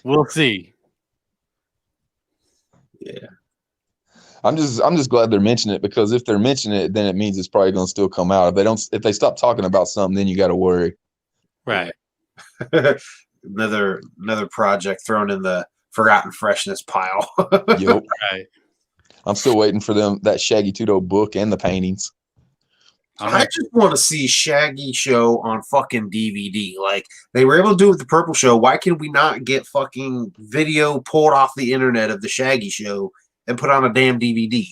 we'll see. Yeah. I'm just glad they're mentioning it, because if they're mentioning it, then it means it's probably going to still come out. If they stop talking about something, then you got to worry. Right. another project thrown in the forgotten freshness pile. Yep. Right. I'm still waiting for that Shaggy Tudo book and the paintings. I just want to see Shaggy show on fucking DVD. Like they were able to do it with the Purple show. Why can we not get fucking video pulled off the internet of the Shaggy show and put on a damn DVD?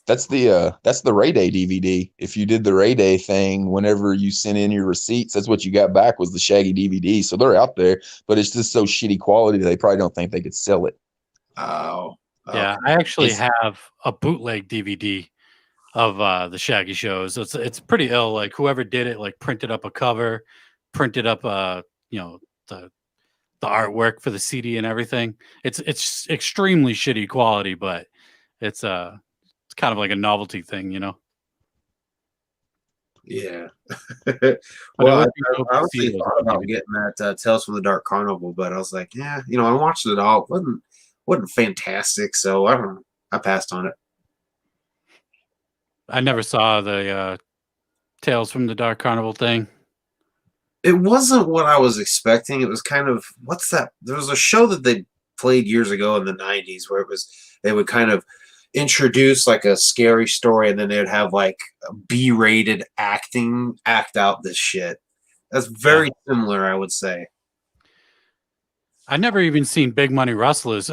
That's the Ray Day DVD. If you did the Ray Day thing, whenever you sent in your receipts, that's what you got back was the Shaggy DVD. So they're out there, but it's just so shitty quality they probably don't think they could sell it. Oh, yeah. I actually have a bootleg DVD of the Shaggy shows. It's pretty ill. Like whoever did it, like printed up a cover, printed up you know, the artwork for the CD and everything. It's extremely shitty quality, but it's kind of like a novelty thing, you know. Yeah. Well, I honestly those thought about getting that Tales from the Dark Carnival, but I was like, yeah, you know, I watched it all. It wasn't fantastic, so I don't know. I passed on it. I never saw the Tales from the Dark Carnival thing. It wasn't what I was expecting. It was kind of, what's that? There was a show that they played years ago in the 90s where they would kind of introduce like a scary story and then they'd have like B-rated act out this shit. That's very similar, I would say. I never even seen Big Money Rustlers.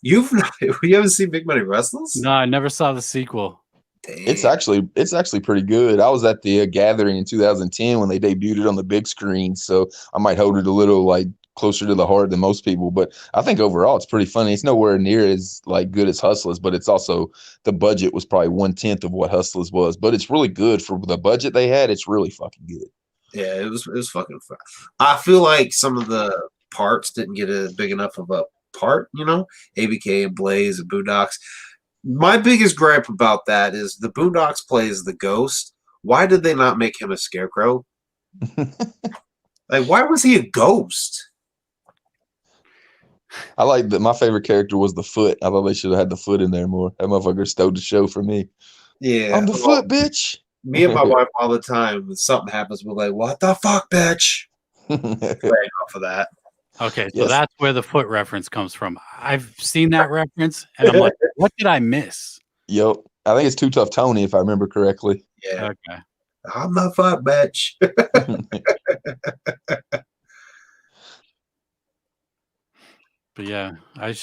You haven't seen Big Money Rustlers? No, I never saw the sequel. Dang. It's actually pretty good. I was at the gathering in 2010 when they debuted it on the big screen, so I might hold it a little like closer to the heart than most people. But I think overall it's pretty funny. It's nowhere near as like good as Hustlers, but it's also the budget was probably 1/10 of what Hustlers was. But it's really good for the budget they had. It's really fucking good. Yeah, it was fucking fun. I feel like some of the parts didn't get a big enough of a part, you know, ABK and Blaze and Boondocks. My biggest gripe about that is the Boondocks plays the ghost. Why did they not make him a scarecrow? Like, why was he a ghost? I like that. My favorite character was the Foot. I thought they should have had the Foot in there more. That motherfucker stole the show for me. Yeah, I'm the Foot, bitch. Me and my wife all the time, when something happens, we're like, "What the fuck, bitch?" Playing off of that. Okay, so that's where the Foot reference comes from. I've seen that reference, and I'm like, what did I miss? Yep. I think it's Too Tough Tony, if I remember correctly. Yeah. Okay. I'm the fuck, bitch. But yeah, I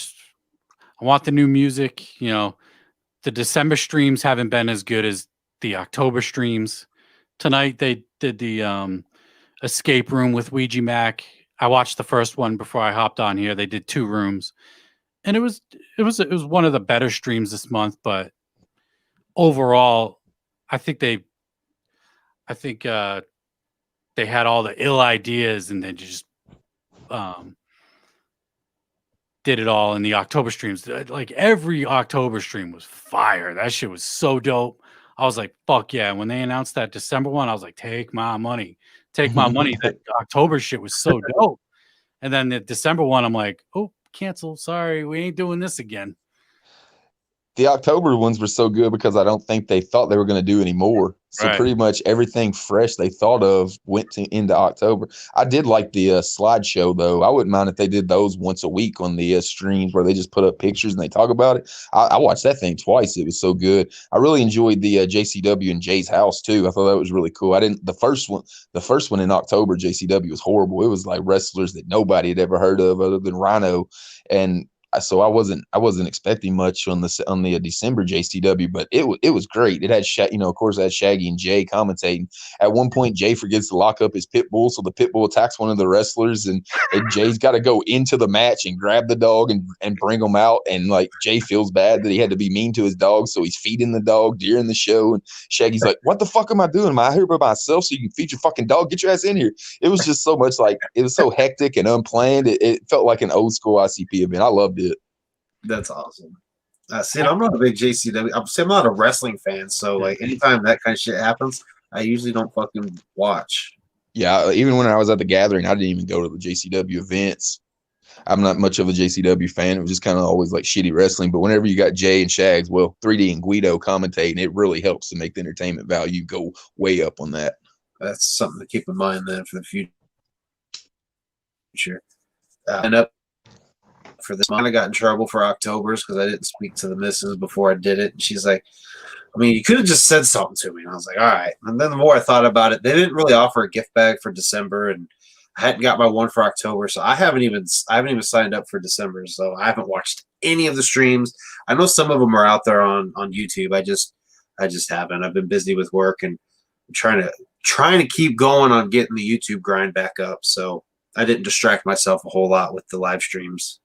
want the new music. You know, the December streams haven't been as good as the October streams. Tonight they did the escape room with Ouija Mac. I watched the first one before I hopped on here. They did 2 rooms, and it was one of the better streams this month. But overall, I think they had all the ill ideas, and they just did it all in the October streams. Like every October stream was fire. That shit was so dope. I was like, fuck yeah. When they announced that December one, I was like, take my money. Take my money. That October shit was so dope. And then the December one, I'm like, oh, cancel. Sorry, we ain't doing this again. The October ones were so good because I don't think they thought they were going to do any more. So pretty much everything fresh they thought of went into October. I did like the slideshow, though. I wouldn't mind if they did those once a week on the streams where they just put up pictures and they talk about it. I watched that thing twice. It was so good. I really enjoyed the JCW and Jay's house, too. I thought that was really cool. The first one in October, JCW was horrible. It was like wrestlers that nobody had ever heard of other than Rhino. And so I wasn't expecting much on the December JCW, but it was great. It had of course, it had Shaggy and Jay commentating. At one point, Jay forgets to lock up his pit bull, so the pit bull attacks one of the wrestlers, and Jay's got to go into the match and grab the dog and bring him out. And like Jay feels bad that he had to be mean to his dog, so he's feeding the dog during the show. And Shaggy's like, "What the fuck am I doing? Am I here by myself so you can feed your fucking dog? Get your ass in here!" It was just so much like it was so hectic and unplanned. It felt like an old school ICP event. I loved it. That's awesome. See, I'm not a big JCW. I'm not a wrestling fan, so like anytime that kind of shit happens, I usually don't fucking watch. Yeah, even when I was at the gathering, I didn't even go to the JCW events. I'm not much of a JCW fan. It was just kind of always like shitty wrestling. But whenever you got Jay and Shags, 3D and Guido commentating, it really helps to make the entertainment value go way up on that. That's something to keep in mind then for the future. And up for this month. I got in trouble for October's because I didn't speak to the missus before I did it. And she's like, I mean, you could have just said something to me. And I was like, all right. And then the more I thought about it, they didn't really offer a gift bag for December, and I hadn't got my one for October, so I haven't even signed up for December. So I haven't watched any of the streams. I know some of them are out there on YouTube. I just haven't. I've been busy with work and trying to keep going on getting the YouTube grind back up. So I didn't distract myself a whole lot with the live streams.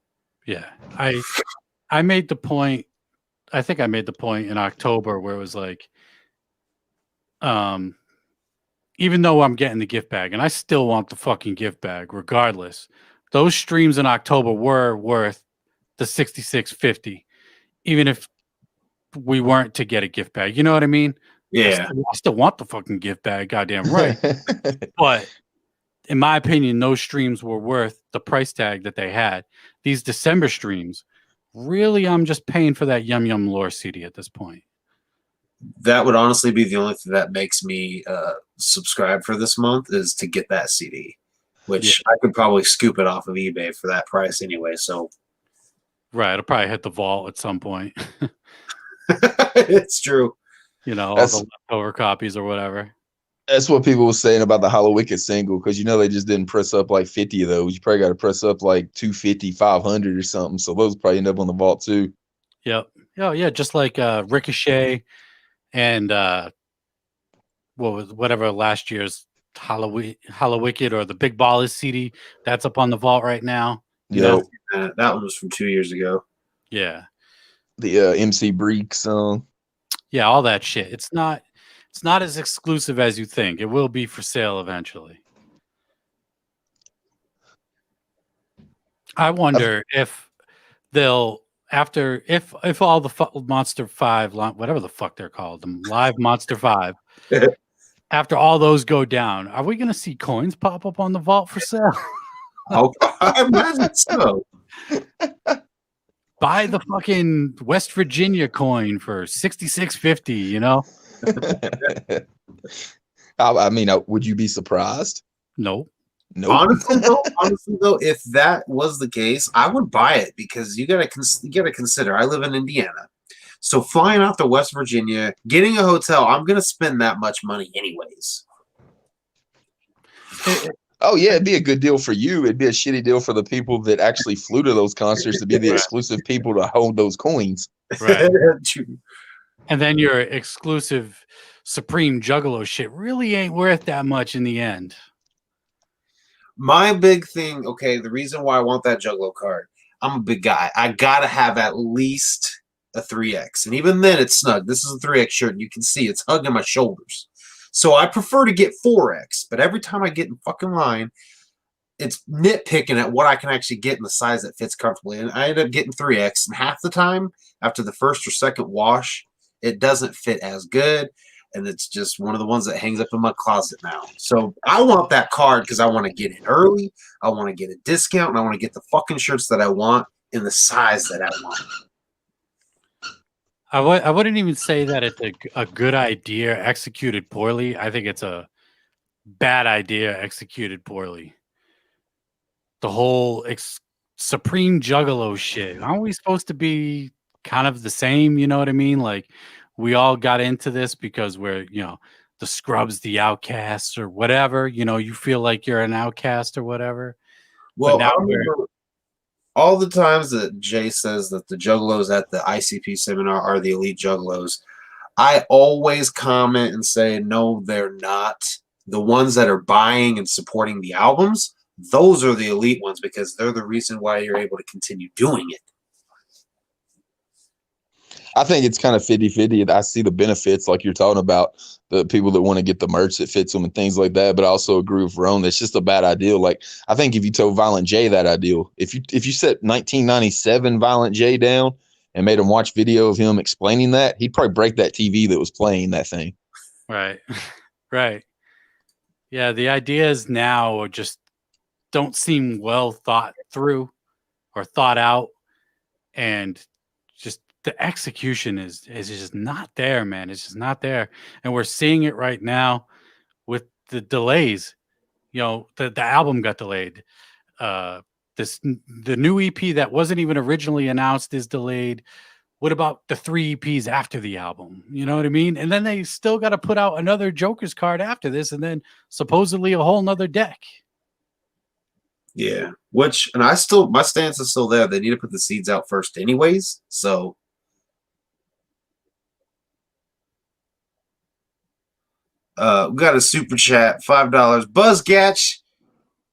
Yeah, I made the point. I think I made the point in October where it was like, even though I'm getting the gift bag, and I still want the fucking gift bag regardless, those streams in October were worth the $66.50, even if we weren't to get a gift bag. You know what I mean? Yeah. I still want the fucking gift bag, goddamn right. But in my opinion, those streams were worth the price tag that they had. These December streams, really, I'm just paying for that Yum Yum Lore CD at this point. That would honestly be the only thing that makes me subscribe for this month, is to get that CD, which I could probably scoop it off of eBay for that price anyway. So, right, it'll probably hit the vault at some point. It's true. You know, all the leftover copies or whatever. That's what people were saying about the Hollow Wicked single, because they just didn't press up like 50 of those. You probably got to press up like 250, 500 or something. So those probably end up on the vault too. Yep. Oh yeah, just like Ricochet and whatever last year's Hollow Wicked or the Big Ballers CD, that's up on the vault right now. You know? That one was from 2 years ago. Yeah. The MC Breek song. Yeah, all that shit. It's not as exclusive as you think. It will be for sale eventually. I wonder if they'll if all the Monster 5, whatever the fuck they're called, the live Monster 5, after all those go down, are we going to see coins pop up on the vault for sale? I imagine so. Buy the fucking West Virginia coin for $66.50, you know? I mean, would you be surprised? No. Nope. Honestly though, if that was the case, I would buy it, because you gotta consider I live in Indiana, so flying out to West Virginia, getting a hotel, I'm gonna spend that much money anyways. Oh yeah, it'd be a good deal for you. It'd be a shitty deal for the people that actually flew to those concerts to be the exclusive people to hold those coins. Right. And then your exclusive Supreme Juggalo shit really ain't worth that much in the end. My big thing, okay, the reason why I want that Juggalo card, I'm a big guy. I gotta have at least a 3X. And even then, it's snug. This is a 3X shirt, and you can see it's hugging my shoulders. So I prefer to get 4X. But every time I get in fucking line, it's nitpicking at what I can actually get in the size that fits comfortably. And I end up getting 3X. And half the time, after the first or second wash, it doesn't fit as good. And it's just one of the ones that hangs up in my closet now. So I want that card because I want to get in early. I want to get a discount. And I want to get the fucking shirts that I want in the size that I want. I wouldn't even say that it's a good idea executed poorly. I think it's a bad idea executed poorly. The whole Supreme Juggalo shit. Aren't we supposed to be kind of the same? You know what I mean? Like, we all got into this because we're, the scrubs, the outcasts or whatever. You feel like you're an outcast or whatever. Well, now I remember all the times that Jay says that the Juggalos at the ICP seminar are the elite Juggalos. I always comment and say, no, they're not. The ones that are buying and supporting the albums, those are the elite ones, because they're the reason why you're able to continue doing it. I think it's kind of 50-50. I see the benefits, like you're talking about, the people that want to get the merch that fits them and things like that. But I also agree with Ron. That's just a bad idea. Like, I think if you told Violent J that ideal, if you set 1997 Violent J down and made him watch video of him explaining that, he'd probably break that TV that was playing that thing. Right. Right. Yeah. The ideas now just don't seem well thought through or thought out, and just the execution is just not there, man. It's just not there. And we're seeing it right now with the delays. The album got delayed. The the new EP that wasn't even originally announced is delayed. What about the 3 EPs after the album? You know what I mean? And then they still got to put out another Joker's card after this, and then supposedly a whole nother deck. Yeah, my stance is still there. They need to put the seeds out first, anyways. So, we got a super chat, $5. Buzzgatch,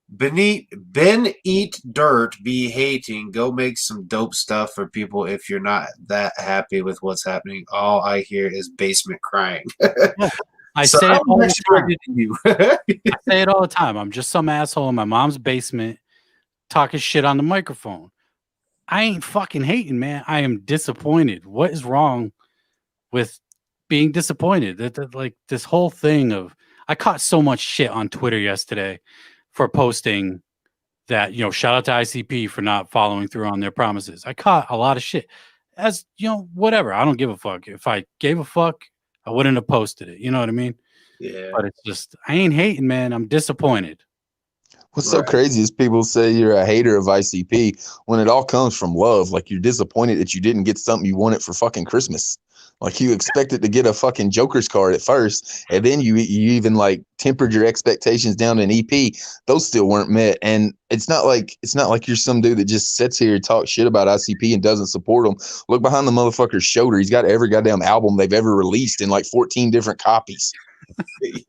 Ben Eat Dirt, be hating. Go make some dope stuff for people if you're not that happy with what's happening. All I hear is basement crying. Yeah. I say it all the time. I'm just some asshole in my mom's basement talking shit on the microphone. I ain't fucking hating, man. I am disappointed. What is wrong with being disappointed? That like this whole thing of, I caught so much shit on Twitter yesterday for posting that, you know, shout out to ICP for not following through on their promises. I caught a lot of shit. As you know, whatever. I don't give a fuck. If I gave a fuck, I wouldn't have posted it. You know what I mean? Yeah. But it's just, I ain't hating, man. I'm disappointed. What's so crazy is people say you're a hater of ICP when it all comes from love. Like, you're disappointed that you didn't get something you wanted for fucking Christmas. Like, you expected to get a fucking Joker's card at first, and then you even like tempered your expectations down to an EP. Those still weren't met, and it's not like you're some dude that just sits here and talks shit about ICP and doesn't support them. Look behind the motherfucker's shoulder. He's got every goddamn album they've ever released in like 14 different copies.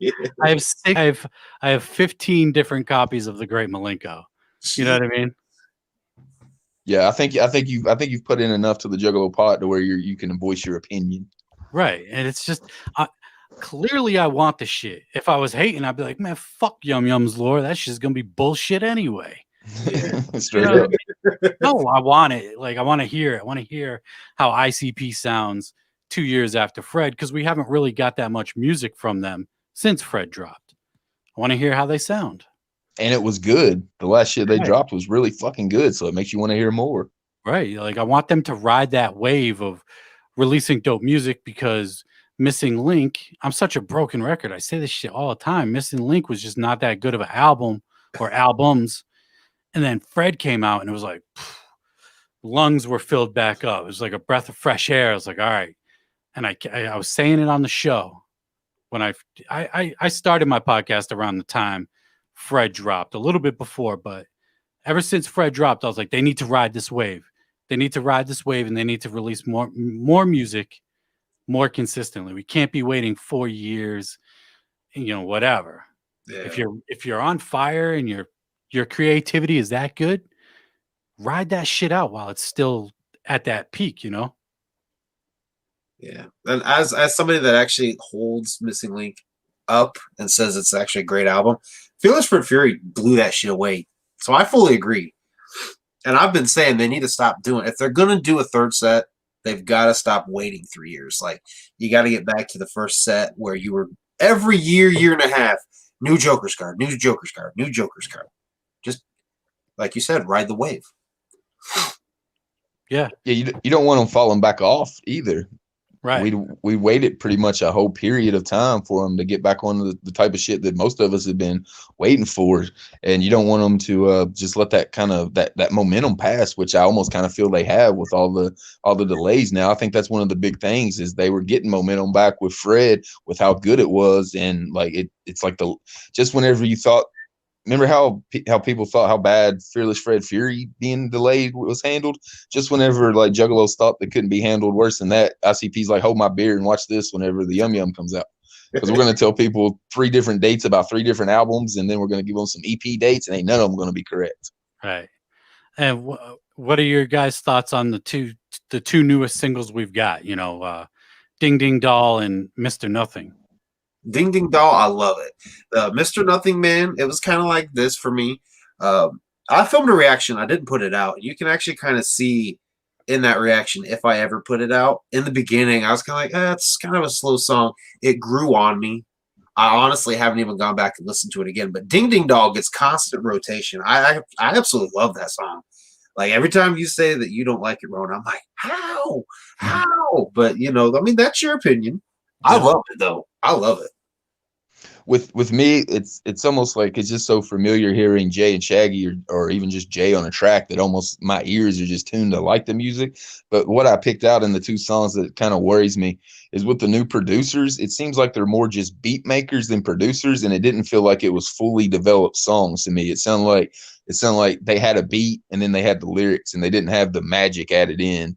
Yeah. I have 15 different copies of The Great Malenko. You know what I mean? Yeah, I think you've put in enough to the Juggalo pot to where you can voice your opinion. Right, and it's just clearly I want the shit. If I was hating, I'd be like, man, fuck Yum Yum's lore. That shit's gonna be bullshit anyway. Yeah. You know what I mean? No, I want it. Like, I want to hear it. I want to hear how ICP sounds 2 years after Fred, because we haven't really got that much music from them since Fred dropped. I want to hear how they sound. And it was good. The last shit they dropped was really fucking good, so it makes you want to hear more. Right. Like, I want them to ride that wave of releasing dope music, because Missing Link, I'm such a broken record. I say this shit all the time. Missing Link was just not that good of an album or albums. And then Fred came out and it was like, lungs were filled back up. It was like a breath of fresh air. I was like, all right. And I was saying it on the show when I started my podcast around the time Fred dropped, a little bit before, but ever since Fred dropped, I was like, they need to ride this wave. They need to ride this wave, and they need to release more music more consistently. We can't be waiting 4 years, you know, whatever. Yeah. If you're on fire and your creativity is that good, ride that shit out while it's still at that peak, you know? Yeah. And as somebody that actually holds Missing Link up and says it's actually a great album, Fearless for Fury blew that shit away. So I fully agree. And I've been saying they need to stop doing it. If they're going to do a third set, they've got to stop waiting 3 years. Like, you got to get back to the first set where you were every year and a half, new Joker's card, new Joker's card, new Joker's card. Just like you said, ride the wave. Yeah. You don't want them falling back off either. Right. We waited pretty much a whole period of time for them to get back on the type of shit that most of us have been waiting for, and you don't want them to just let that kind of that momentum pass, which I almost kind of feel they have with all the delays now. I think that's one of the big things is they were getting momentum back with Fred, with how good it was, and like it's like just whenever you thought. Remember how people thought how bad Fearless Fred Fury being delayed was handled? Just whenever like Juggalos thought they couldn't be handled worse than that, ICP's like, hold my beer and watch this whenever the Yum Yum comes out. Because we're going to tell people 3 different dates about 3 different albums, and then we're going to give them some EP dates, and ain't none of them going to be correct. Right. And what are your guys' thoughts on the two newest singles we've got? You know, Ding Ding Doll and Mr. Nothing. Ding Ding Doll, I love it. Mr. Nothing Man, it was kind of like this for me. I filmed a reaction. I didn't put it out. You can actually kind of see in that reaction if I ever put it out. In the beginning, I was kind of like, it's kind of a slow song. It grew on me. I honestly haven't even gone back and listened to it again. But Ding Ding Doll gets constant rotation. I absolutely love that song. Like, every time you say that you don't like it, Ron, I'm like, how? But, you know, I mean, that's your opinion. I love it, though. I love it. with me, it's almost like it's just so familiar hearing Jay and Shaggy or even just Jay on a track that almost my ears are just tuned to like the music. But what I picked out in the two songs that kind of worries me is with the new producers, it seems like they're more just beat makers than producers, and it didn't feel like it was fully developed songs to me. It sounded like they had a beat and then they had the lyrics and they didn't have the magic added in.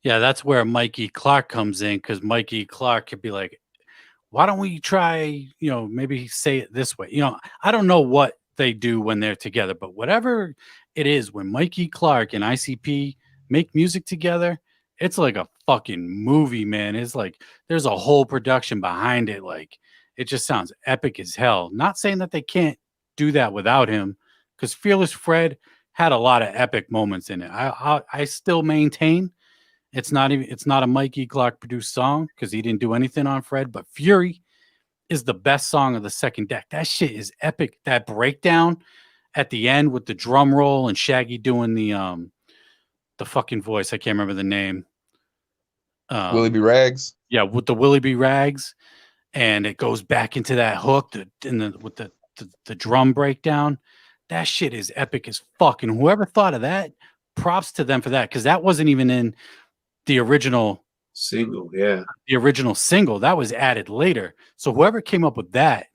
Yeah, that's where Mikey Clark comes in, because Mikey Clark could be like, why don't we try, maybe say it this way? I don't know what they do when they're together, but whatever it is, when Mikey Clark and ICP make music together, it's like a fucking movie, man. It's like there's a whole production behind it. Like, it just sounds epic as hell. Not saying that they can't do that without him, because Fearless Fred had a lot of epic moments in it. I still maintain it's not a Mikey Clark produced song, because he didn't do anything on Fred, but Fury is the best song of the second deck. That shit is epic. That breakdown at the end with the drum roll and Shaggy doing the fucking voice. I can't remember the name. Willie B. Rags. Yeah, with the Willie B. Rags, and it goes back into that hook with the drum breakdown. That shit is epic as fuck. And whoever thought of that, props to them for that, because that wasn't even in the original single. Yeah, the original single that was added later. So whoever came up with that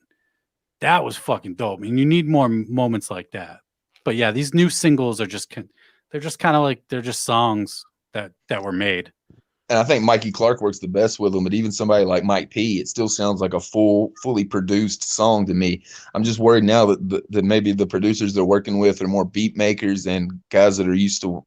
was fucking dope. I mean, you need more moments like that. But yeah, these new singles are just kind of like they're just songs that were made. And I think Mikey Clark works the best with them, but even somebody like Mike P, it still sounds like a fully produced song to me. I'm just worried now that maybe the producers they're working with are more beat makers and guys that are used to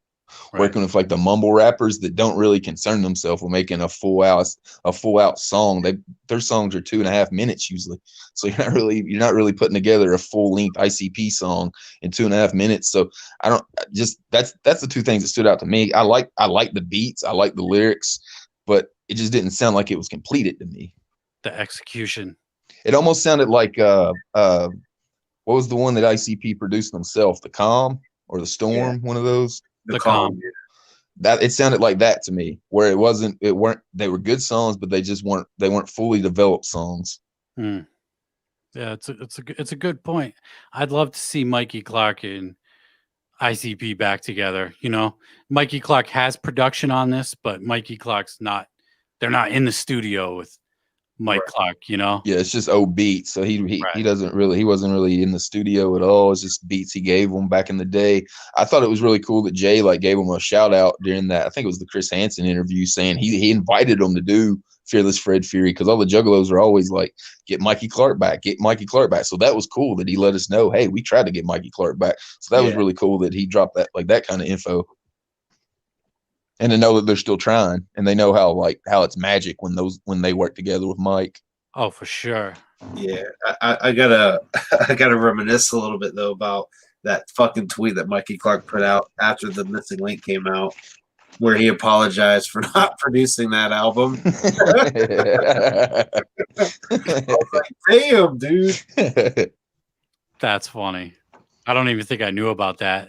working with like the mumble rappers that don't really concern themselves with making a full out song. Their songs are 2.5 minutes usually, so you're not really putting together a full length ICP song in 2.5 minutes. So that's the two things that stood out to me. I like the beats, I like the lyrics, but it just didn't sound like it was completed to me. The execution, it almost sounded like what was the one that ICP produced themselves, the Calm or the Storm, one of those. The Calm. That it sounded like that to me, where they were good songs, but they weren't fully developed songs. Yeah, it's a good point. I'd love to see Mikey Clark and ICP back together. Mikey Clark has production on this, but Mikey Clark's not. They're not in the studio with Mike Clark, Yeah, it's just old beats. So he wasn't really in the studio at all. It's just beats he gave him back in the day. I thought it was really cool that Jay gave him a shout out during that. I think it was the Chris Hansen interview, saying he invited him to do Fearless Fred Fury, because all the Juggalos are always like, get Mikey Clark back. So that was cool that he let us know, hey, we tried to get Mikey Clark back. So that was really cool that he dropped that kind of info. And to know that they're still trying, and they know how it's magic when they work together with Mike. Oh, for sure. Yeah, I gotta reminisce a little bit though about that fucking tweet that Mikey Clark put out after the Missing Link came out, where he apologized for not producing that album. I was like, damn, dude. That's funny. I don't even think I knew about that.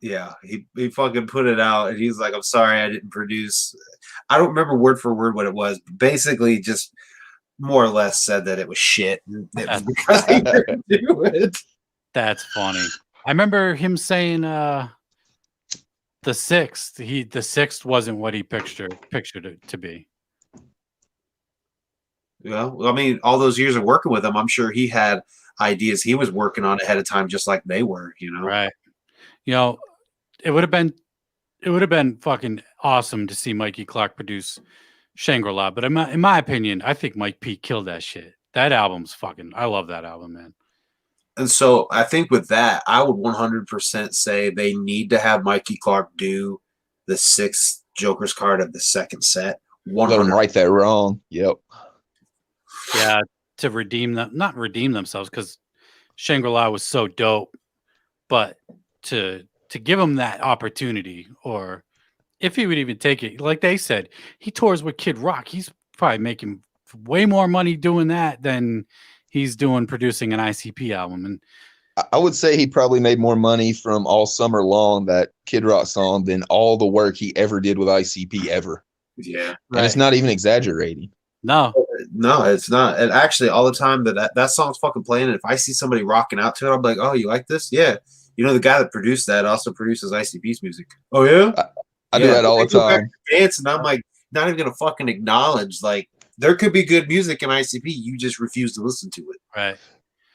Yeah, he fucking put it out, and he's like, I'm sorry I didn't produce. I don't remember word for word what it was, but basically just more or less said that it was shit. It was because he didn't do it. That's funny. I remember him saying the sixth. The sixth wasn't what he pictured it to be. Well, I mean, all those years of working with him, I'm sure he had ideas he was working on ahead of time, just like they were, Right. It would have been fucking awesome to see Mikey Clark produce Shangri-La, but in my opinion, I think Mike P killed that shit. That album's I love that album, man. And so I think with that, I would 100% say they need to have Mikey Clark do the 6th Joker's card of the second set. Let them right that wrong. Yep. Yeah, to not redeem themselves, because Shangri-La was so dope, but to give him that opportunity, or if he would even take it, like they said, he tours with Kid Rock. He's probably making way more money doing that than he's doing producing an ICP album. And I would say he probably made more money from All Summer Long, that Kid Rock song, than all the work he ever did with ICP ever. Yeah. And it's not even exaggerating. No. No, it's not. And actually, all the time that song's fucking playing, and if I see somebody rocking out to it, I'm like, oh, you like this? Yeah. You know, the guy that produced that also produces ICP's music. Oh, yeah? I do that all the time. Dance, and I'm like, not even gonna fucking acknowledge, like, there could be good music in ICP. You just refuse to listen to it. Right.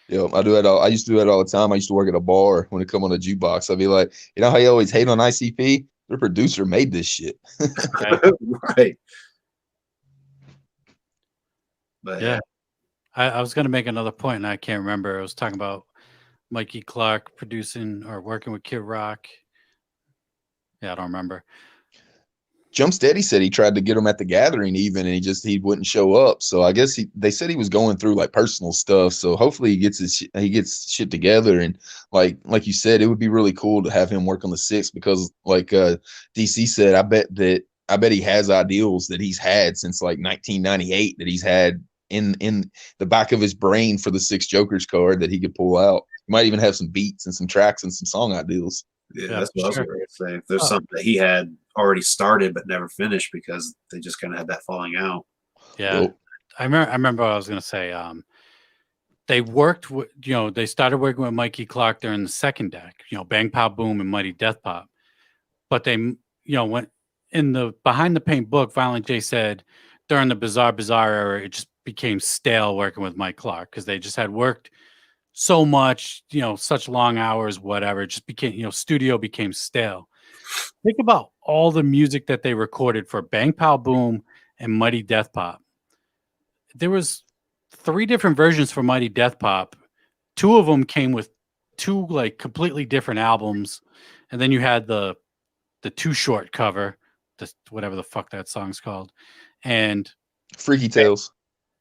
Yeah, I do that. I used to do that all the time. I used to work at a bar when it come on a jukebox. I'd be like, you know how you always hate on ICP? Their producer made this shit. Right. Right. But Yeah. I was gonna make another point, and I can't remember. I was talking about Mikey Clark producing or working with Kid Rock. Yeah, I don't remember. Jump Steady said he tried to get him at the gathering even, and he wouldn't show up. So I guess they said he was going through like personal stuff. So hopefully he gets shit together. And like you said, it would be really cool to have him work on the 6th, because like DC said, I bet he has ideals that he's had since like 1998 that he's had in the back of his brain for the 6 Jokers card that he could pull out. He might even have some beats and some tracks and some song ideals. yeah, that's what I was going to say. If there's something that he had already started but never finished because they just kind of had that falling out. Yeah. Well, I remember what I was going to say. They worked with, they started working with Mikey Clark during the second deck, Bang Pow Boom and Mighty Death Pop. But they, went in the Behind the Paint book, Violent J said during the Bizarre era, it just became stale working with Mike Clark because they just had worked so much, such long hours, whatever. It just became, studio became stale. Think about all the music that they recorded for Bang Pow Boom and Mighty Death Pop. There was 3 different versions for Mighty Death Pop. 2 of them came with 2 like completely different albums, and then you had the Too Short cover, whatever the fuck that song's called, and Freaky Tales.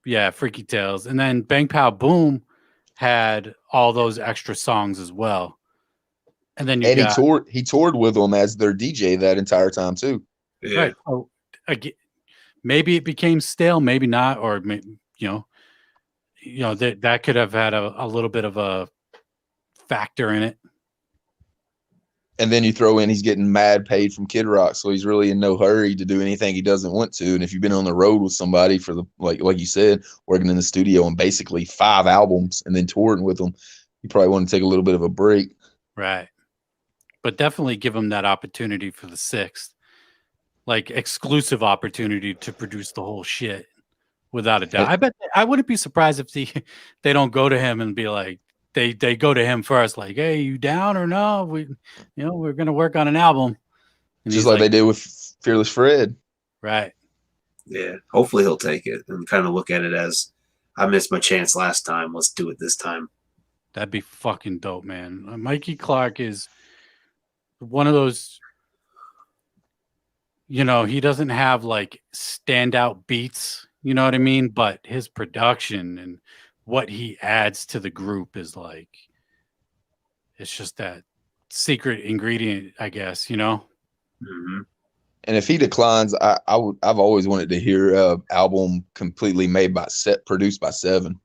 Yeah, Freaky Tales, and then Bang Pow Boom had all those extra songs as well. And then he toured with them as their DJ that entire time too. Yeah. Right. So maybe it became stale, maybe not, or that could have had a little bit of a factor in it. And then you throw in he's getting mad paid from Kid Rock, so he's really in no hurry to do anything he doesn't want to. And if you've been on the road with somebody for like you said, working in the studio on basically 5 albums and then touring with them, you probably want to take a little bit of a break. Right. But definitely give him that opportunity for the 6th, like exclusive opportunity to produce the whole shit, without a doubt. I bet I wouldn't be surprised if they don't go to him and be like, they go to him first, like, hey, you down or no? We're gonna work on an album. And just like they did with Fearless Fred. Right. Yeah. Hopefully he'll take it and kind of look at it as, I missed my chance last time. Let's do it this time. That'd be fucking dope, man. Mikey Clark is one of those, he doesn't have like standout beats, you know what I mean? But his production and what he adds to the group is like, it's just that secret ingredient, I guess, Mm-hmm. And if he declines, I've always wanted to hear an album completely made produced by Seven.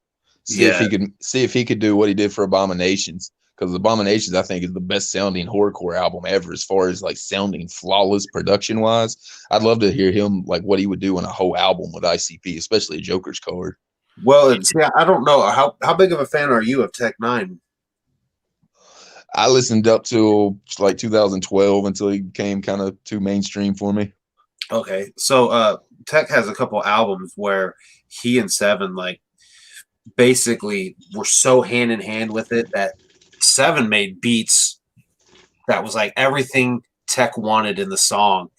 See if he could do what he did for Abominations, because Abominations I think is the best sounding horrorcore album ever as far as like sounding flawless production wise. I'd love to hear him like what he would do in a whole album with ICP, especially a Joker's card. Well, I don't know how big of a fan are you of Tech Nine? I listened up to like 2012 until he became kind of too mainstream for me. Okay, so Tech has a couple albums where he and Seven like basically were so hand in hand with it that Seven made beats that was like everything Tech wanted in the song.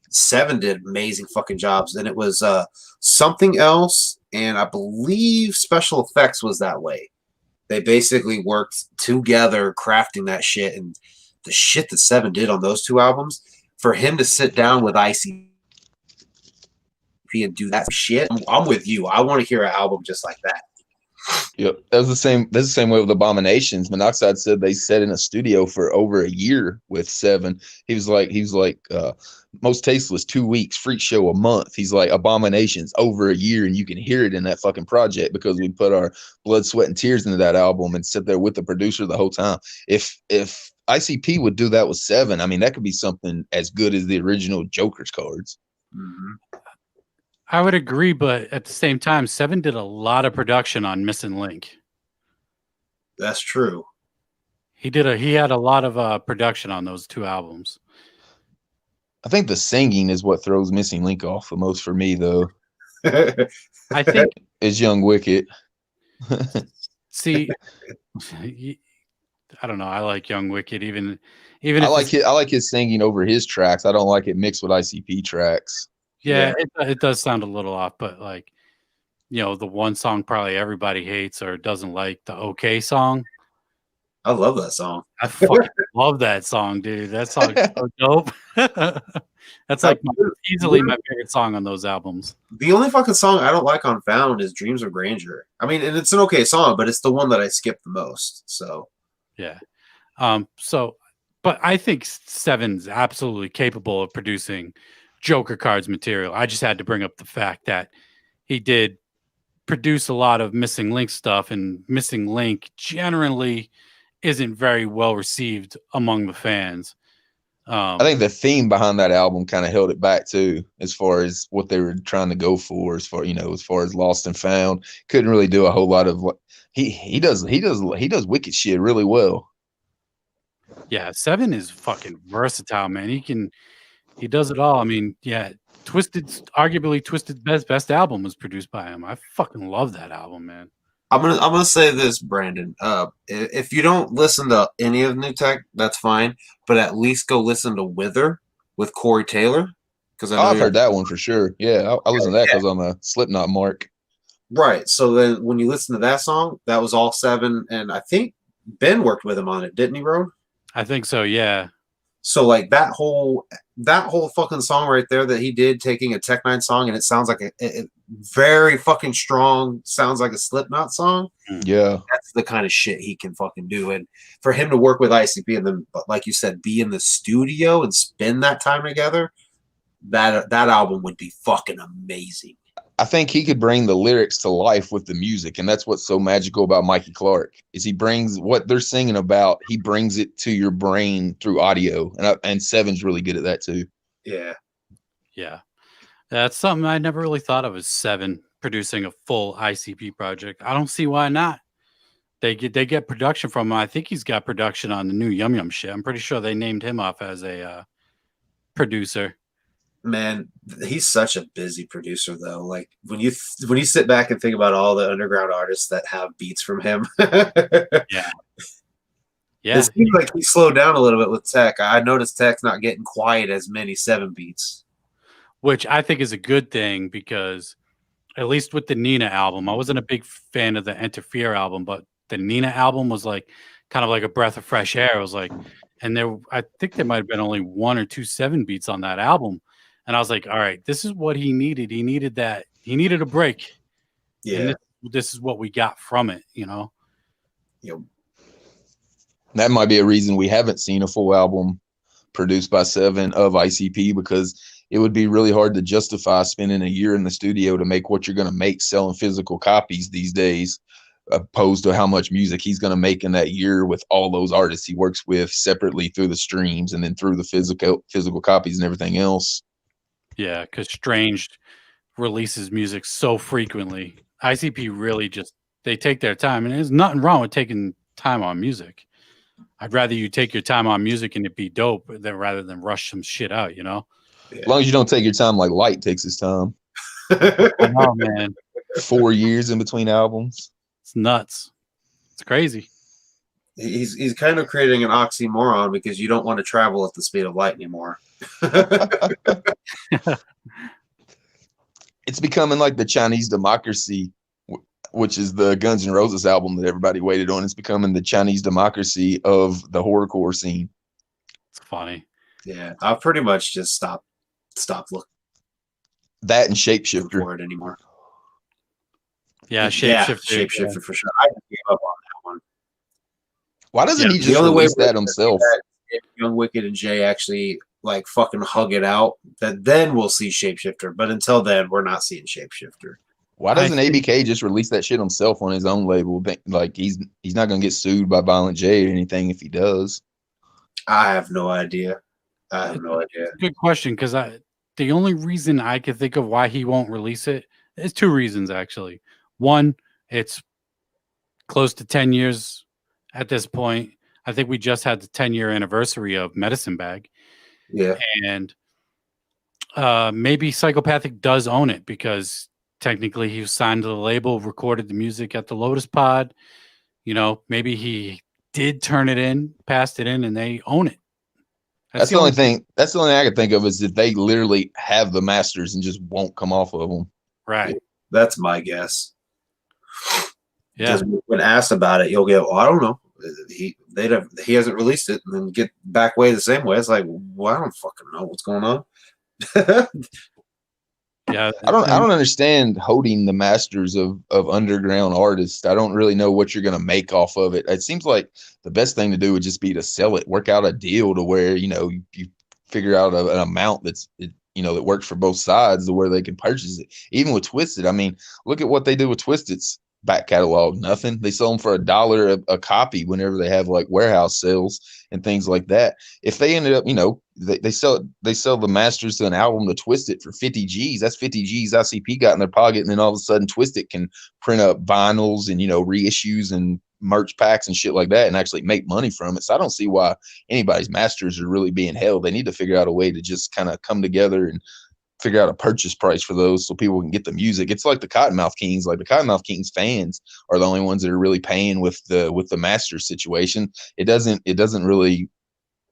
Seven did amazing fucking jobs, and it was Something Else, and I believe Special Effects was that way. They basically worked together crafting that shit, and the shit that Seven did on those 2 albums, for him to sit down with ICP and do that shit, I'm with you. I want to hear an album just like that. Yep, that's the same way with Abominations. Monoxide said they sat in a studio for over a year with Seven. He was like Most Tasteless 2 weeks, Freak Show a month. He's like Abominations over a year, and you can hear it in that fucking project because we put our blood, sweat, and tears into that album and sit there with the producer the whole time. If ICP would do that with Seven, I mean that could be something as good as the original Joker's cards. Mm-hmm. I would agree, but at the same time, Seven did a lot of production on Missing Link. That's true. He had a lot of production on those 2 albums. I think the singing is what throws Missing Link off the most for me, though. I think It's Young Wicked. see, I don't know. I like Young Wicked, even I if like his singing over his tracks. I don't like it mixed with ICP tracks. yeah, it does sound a little off, but like, you know, the one song probably everybody hates or doesn't like, the OK song. I love that song. I fucking love that song, dude. That song is so dope. That's like easily my favorite song on those albums. The only fucking song I don't like on Found is Dreams of Grandeur. I mean, and it's an okay song, but it's the one that I skip the most. So yeah. But I think Seven's absolutely capable of producing Joker Cards material. I just had to bring up the fact that he did produce a lot of Missing Link stuff, and Missing Link generally isn't very well received among the fans. I think the theme behind that album kind of held it back too, as far as what they were trying to go for, as far as Lost and Found. Couldn't really do a whole lot of what he does wicked shit really well. Yeah, Seven is fucking versatile, man. He does it all. I mean, yeah, arguably Twisted's best album was produced by him. I fucking love that album, man. I'm gonna say this, Brandon. If you don't listen to any of New Tech, that's fine. But at least go listen to Wither with Corey Taylor, because I've heard that one for sure. Yeah, I listen to that because I'm a Slipknot mark. Right. So then, when you listen to that song, that was all Seven, and I think Ben worked with him on it, didn't he, Road? I think so. Yeah. So like that whole fucking song right there that he did, taking a Tech Nine song, and it sounds like a very fucking strong, sounds like a Slipknot song. Yeah, that's the kind of shit he can fucking do. And for him to work with ICP and then, like you said, be in the studio and spend that time together, that album would be fucking amazing. I think he could bring the lyrics to life with the music, and that's what's so magical about Mikey Clark is he brings what they're singing about. He brings it to your brain through audio, and Seven's really good at that too. Yeah, that's something I never really thought of as Seven producing a full ICP project. I don't see why not. They get production from him. I think he's got production on the new Yum Yum shit. I'm pretty sure they named him off as a producer. Man, he's such a busy producer, though. Like when you sit back and think about all the underground artists that have beats from him, yeah, it seems like he slowed down a little bit with Tech. I noticed Tech's not getting quite as many 7 beats, which I think is a good thing because at least with the Nina album, I wasn't a big fan of the Interfere album, but the Nina album was like kind of like a breath of fresh air. It was like, and I think there might have been only 1 or 2 7 beats on that album. And I was like, all right, this is what he needed. He needed that. He needed a break. Yeah. And this is what we got from it, you know? Yep. That might be a reason we haven't seen a full album produced by Seven of ICP, because it would be really hard to justify spending a year in the studio to make what you're going to make selling physical copies these days, opposed to how much music he's going to make in that year with all those artists he works with separately through the streams and then through the physical copies and everything else. Yeah, because Strange releases music so frequently. ICP really they take their time, and there's nothing wrong with taking time on music. I'd rather you take your time on music and it be dope rather than rush some shit out, you know? As long as you don't take your time like Light takes his time. I know, man. 4 years in between albums. It's nuts. It's crazy. He's kind of creating an oxymoron because you don't want to travel at the speed of light anymore. It's becoming like the Chinese Democracy, which is the Guns N' Roses album that everybody waited on. It's becoming the Chinese Democracy of the horrorcore scene. It's funny. Yeah, I've pretty much just stopped looking that and Shapeshifter for it anymore. Yeah, Shapeshifter for sure. I gave up on that one. Why doesn't he just release that himself? If Young Wicked and Jay actually like fucking hug it out, then we'll see Shapeshifter. But until then, we're not seeing Shapeshifter. Why doesn't ABK just release that shit himself on his own label? Like he's not gonna get sued by Violent J or anything if he does. I have no idea. It's a good question because the only reason I can think of why he won't release it is two reasons, actually. One, it's close to 10 years at this point. I think we just had the 10-year anniversary of Medicine Bag. Yeah. And maybe Psychopathic does own it because technically he was signed to the label, recorded the music at the Lotus Pod. You know, maybe he did turn it in, passed it in, and they own it. That's the only thing. That's the only thing I can think of is that they literally have the masters and just won't come off of them. Right. That's my guess. Yeah. When asked about it, you'll get, well, I don't know. He hasn't released it, and then get back way the same way. It's like, well, I don't fucking know what's going on. Yeah, I don't understand holding the masters of underground artists. I don't really know what you're gonna make off of it. It seems like the best thing to do would just be to sell it, work out a deal to where you figure out an amount that's that works for both sides to where they can purchase it. Even with Twisted, I mean, look at what they do with Twisted's back catalog. Nothing. They sell them for $1 a copy whenever they have like warehouse sales and things like that. If they ended up, they sell the masters to an album to Twisted for 50 G's. That's 50 G's ICP got in their pocket, and then all of a sudden Twisted can print up vinyls and reissues and merch packs and shit like that and actually make money from it. So I don't see why anybody's masters are really being held. They need to figure out a way to just kind of come together and figure out a purchase price for those so people can get the music. It's like the Cottonmouth Kings. Like the Cottonmouth Kings fans are the only ones that are really paying with the master situation. It doesn't really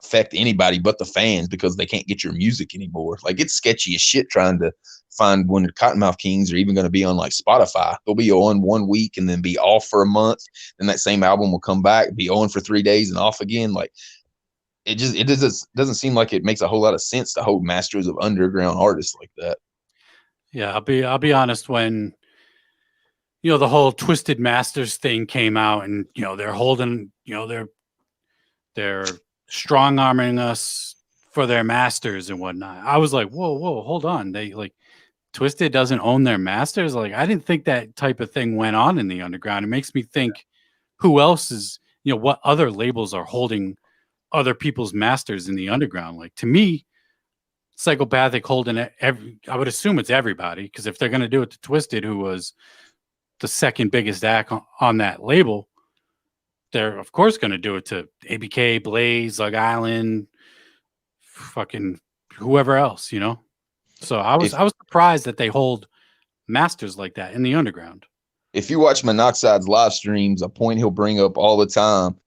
affect anybody but the fans because they can't get your music anymore. Like it's sketchy as shit trying to find when the Cottonmouth Kings are even going to be on like Spotify. They'll be on 1 week and then be off for a month. Then that same album will come back, be on for 3 days and off again. Like it doesn't seem like it makes a whole lot of sense to hold masters of underground artists like that. Yeah, I'll be honest. When the whole Twisted Masters thing came out, and they're holding, they're strong arming us for their masters and whatnot. I was like, whoa, hold on. They like Twisted doesn't own their masters. Like I didn't think that type of thing went on in the underground. It makes me think, who else is what other labels are holding other people's masters in the underground? Like to me, Psychopathic holding it. I would assume it's everybody, because if they're going to do it to Twisted, who was the second biggest act on that label, they're of course going to do it to ABK, Blaze, Lug Island, fucking whoever else, So I was surprised that they hold masters like that in the underground. If you watch Monoxide's live streams, a point he'll bring up all the time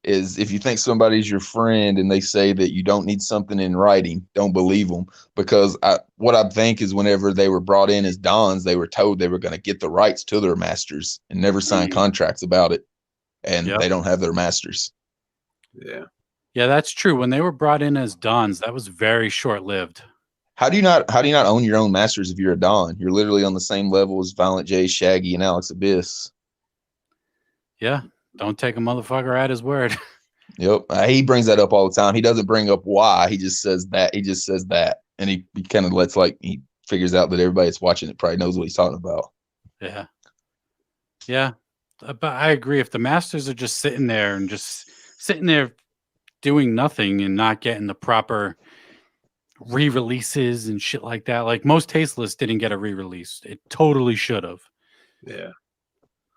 is if you think somebody's your friend and they say that you don't need something in writing, don't believe them. Because what I think is whenever they were brought in as Dons, they were told they were going to get the rights to their masters and never sign contracts about it. And they don't have their masters. Yeah. Yeah, that's true. When they were brought in as Dons, that was very short-lived. How do you not own your own masters if you're a Don? You're literally on the same level as Violent J, Shaggy, and Alex Abyss. Yeah. Don't take a motherfucker at his word. Yep. He brings that up all the time. He doesn't bring up why. He just says that. He just says that. And he kind of he figures out that everybody that's watching it probably knows what he's talking about. Yeah. Yeah. But I agree. If the masters are just sitting there doing nothing and not getting the proper re-releases and shit like that, like Most Tasteless didn't get a re-release. It totally should have. Yeah.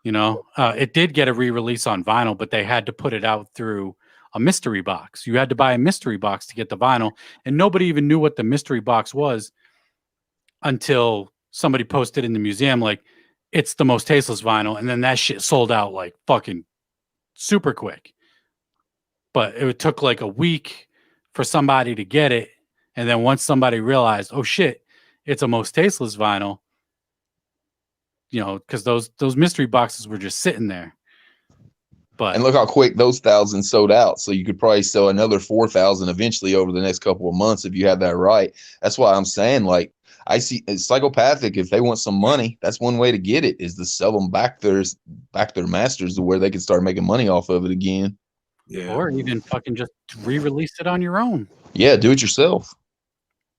It did get a re-release on vinyl, but they had to put it out through a mystery box. You had to buy a mystery box to get the vinyl, and nobody even knew what the mystery box was until somebody posted in the museum, like, it's the Most Tasteless vinyl, and then that shit sold out like fucking super quick. But it took like a week for somebody to get it, and then once somebody realized, oh shit, it's a Most Tasteless vinyl, because those mystery boxes were just sitting there. And look how quick those 1,000 sold out. So you could probably sell another 4,000 eventually over the next couple of months if you have that right. That's why I'm saying, like, I see Psychopathic, if they want some money, that's one way to get it, is to sell them back their masters to where they can start making money off of it again. Yeah. Or even fucking just re-release it on your own. Yeah, do it yourself.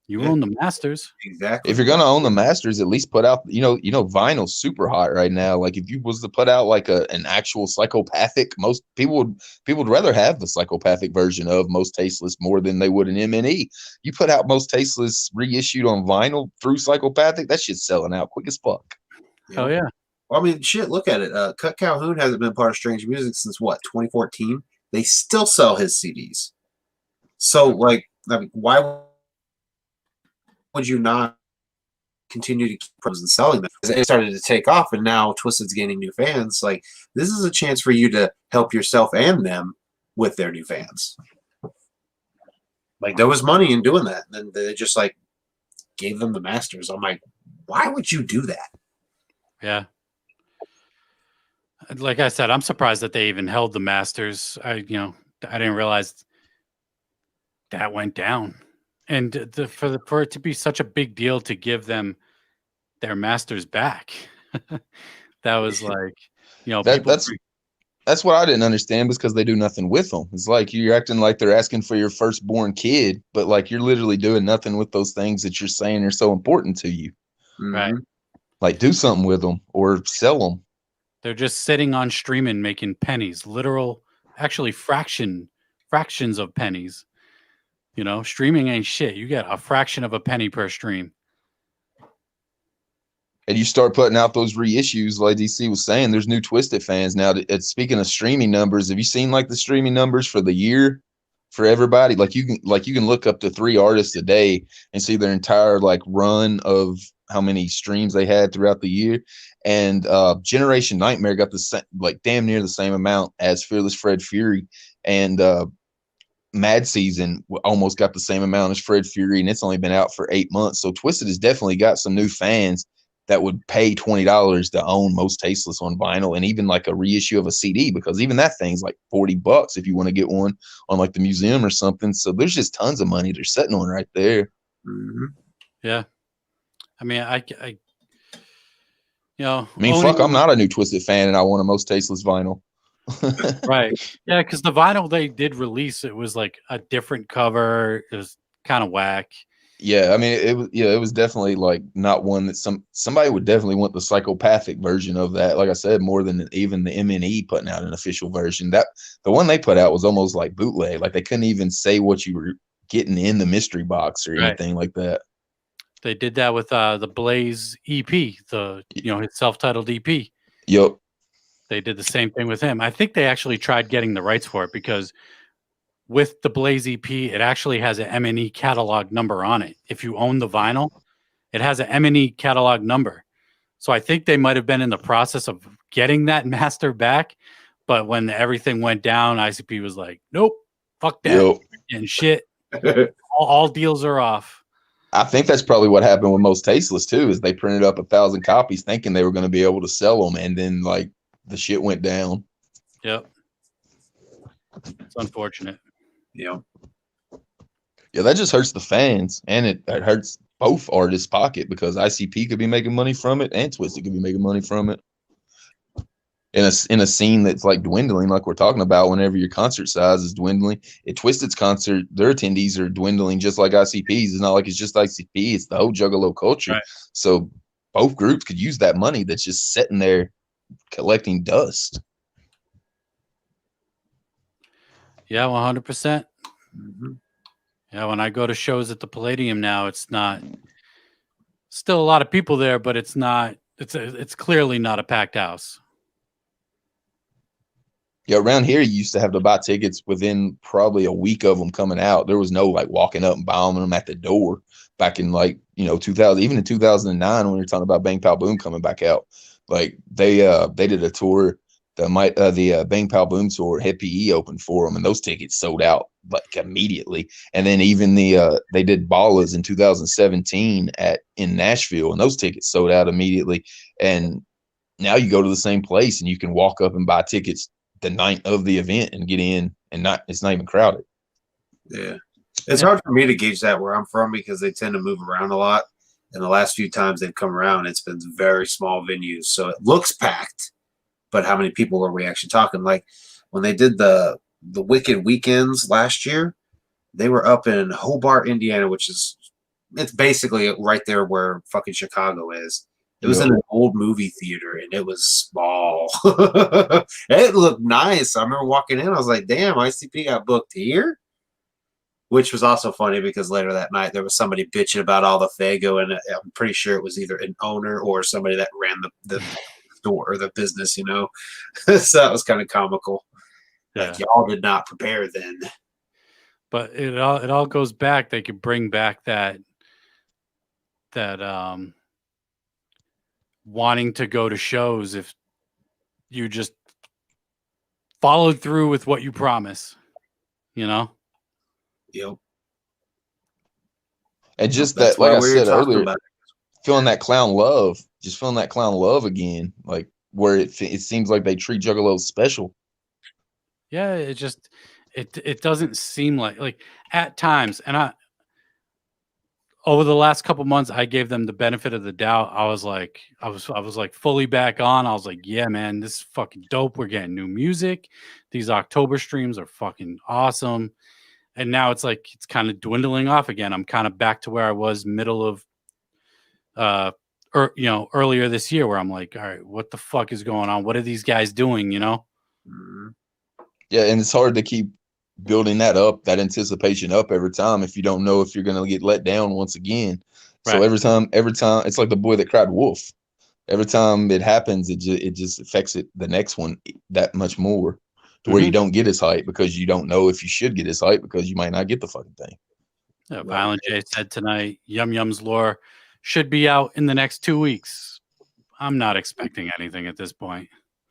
You own the masters. Exactly. If you're gonna own the masters, at least put out, vinyl's super hot right now. Like if you was to put out like an actual psychopathic, most people would rather have the psychopathic version of Most Tasteless more than they would an MNE. You put out Most Tasteless reissued on vinyl through psychopathic, that shit's selling out quick as fuck. Hell yeah. Well, I mean, shit, look at it. Cut Calhoun hasn't been part of Strange Music since what, 2014? They still sell his CDs. So, like, I mean, why would you not continue to keep pros and selling them? It started to take off, and now Twisted's gaining new fans. Like, this is a chance for you to help yourself and them with their new fans. Like, there was money in doing that, and they just like gave them the masters. I'm like, why would you do that? Yeah. Like I said, I'm surprised that they even held the masters. I didn't realize that went down. And for it to be such a big deal to give them their masters back, that was like, that's what I didn't understand, because they do nothing with them. It's like you're acting like they're asking for your firstborn kid, but like you're literally doing nothing with those things that you're saying are so important to you. Right. Like do something with them or sell them. They're just sitting on streaming, making pennies, actually fractions of pennies. Streaming ain't shit. You get a fraction of a penny per stream. And you start putting out those reissues, like DC was saying, there's new Twisted fans now. Speaking of streaming numbers, have you seen like the streaming numbers for the year for everybody? Like you can look up to 3 artists a day and see their entire like run of how many streams they had throughout the year. And Generation Nightmare got the same, like damn near the same amount as Fearless Fred Fury, and Mad Season almost got the same amount as Fred Fury, and it's only been out for 8 months. So Twisted has definitely got some new fans that would pay $20 to own Most Tasteless on vinyl, and even like a reissue of a CD, because even that thing's like $40 if you want to get one on like the museum or something. So there's just tons of money they're sitting on right there. Mm-hmm. Yeah. I mean, fuck, I'm not a new Twisted fan and I want a Most Tasteless vinyl. Right. Yeah, because the vinyl they did release, it was like a different cover. It was kind of whack. Yeah, I mean, it was definitely like not one that somebody would definitely want the psychopathic version of that. Like I said, more than even the MNE putting out an official version. That the one they put out was almost like bootleg. Like they couldn't even say what you were getting in the mystery box or anything like that. They did that with the Blaze EP, his self-titled EP. Yep. They did the same thing with him. I think they actually tried getting the rights for it, because with the Blaze EP, it actually has an M&E catalog number on it. If you own the vinyl, it has an M&E catalog number. So I think they might have been in the process of getting that master back, but when everything went down, ICP was like, nope, fuck that, and shit. all deals are off. I think that's probably what happened with Most Tasteless too, is they printed up 1,000 copies thinking they were going to be able to sell them, and then like the shit went down. Yep. It's unfortunate. Yeah. Yeah, that just hurts the fans, and it hurts both artists' pocket, because ICP could be making money from it and Twisted could be making money from it. In a scene that's like dwindling, like we're talking about, whenever your concert size is dwindling. At Twisted's concert, their attendees are dwindling just like ICP's. It's not like it's just ICP, it's the whole Juggalo culture. Right. So both groups could use that money that's just sitting there collecting dust. Yeah, 100%. Mm-hmm. Yeah, when I go to shows at the Palladium now, it's not still a lot of people there, but it's clearly not a packed house. Yeah, around here you used to have to buy tickets within probably a week of them coming out. There was no like walking up and buying them at the door back in 2000, even in 2009 when we were talking about Bang Pow Boom coming back out. Like they did a tour. The Bang Pow Boom tour, Head PE opened for them, and those tickets sold out like immediately. And then even they did Ballas in 2017 in Nashville, and those tickets sold out immediately. And now you go to the same place and you can walk up and buy tickets the night of the event and get in, and it's not even crowded. Yeah, it's hard for me to gauge that where I'm from, because they tend to move around a lot. And the last few times they've come around, it's been very small venues, so it looks packed. But how many people are we actually talking? Like when they did the Wicked Weekends last year, they were up in Hobart, Indiana, which is It's basically right there where fucking Chicago is. It was Yep. in an old movie theater and it was small. It looked nice. I remember walking in, I was like, damn, ICP got booked here? Which was also funny because later that night there was somebody bitching about all the Fago, and I'm pretty sure it was either an owner or somebody that ran the store or the business, you know. So that was kind of comical. Like, y'all did not prepare then. But it all goes back. They could bring back that wanting to go to shows if you just followed through with what you promise, you know? Yep. And just That's that, like why I we were said talking earlier, about feeling that clown love, just feeling that clown love again, like where it seems like they treat Juggalos special. Yeah, it doesn't seem like at times, and over the last couple months, I gave them the benefit of the doubt. I was like fully back on. I was like, yeah, man, this is fucking dope. We're getting new music. These October streams are fucking awesome. And now it's like it's kind of dwindling off again. I'm kind of back to where I was middle of earlier this year, where I'm like, all right, what the fuck is going on? What are these guys doing, you know? Mm-hmm. Yeah, and it's hard to keep building that up, that anticipation up every time if you don't know if you're going to get let down once again. So Right. every time, it's like the boy that cried wolf. Every time it happens, it just affects it the next one that much more, to where you don't get as hype because you don't know if you should get as hype because you might not get the fucking thing. Yeah, Violent J said tonight, Yum Yum's lore should be out in the next 2 weeks. I'm not expecting anything at this point.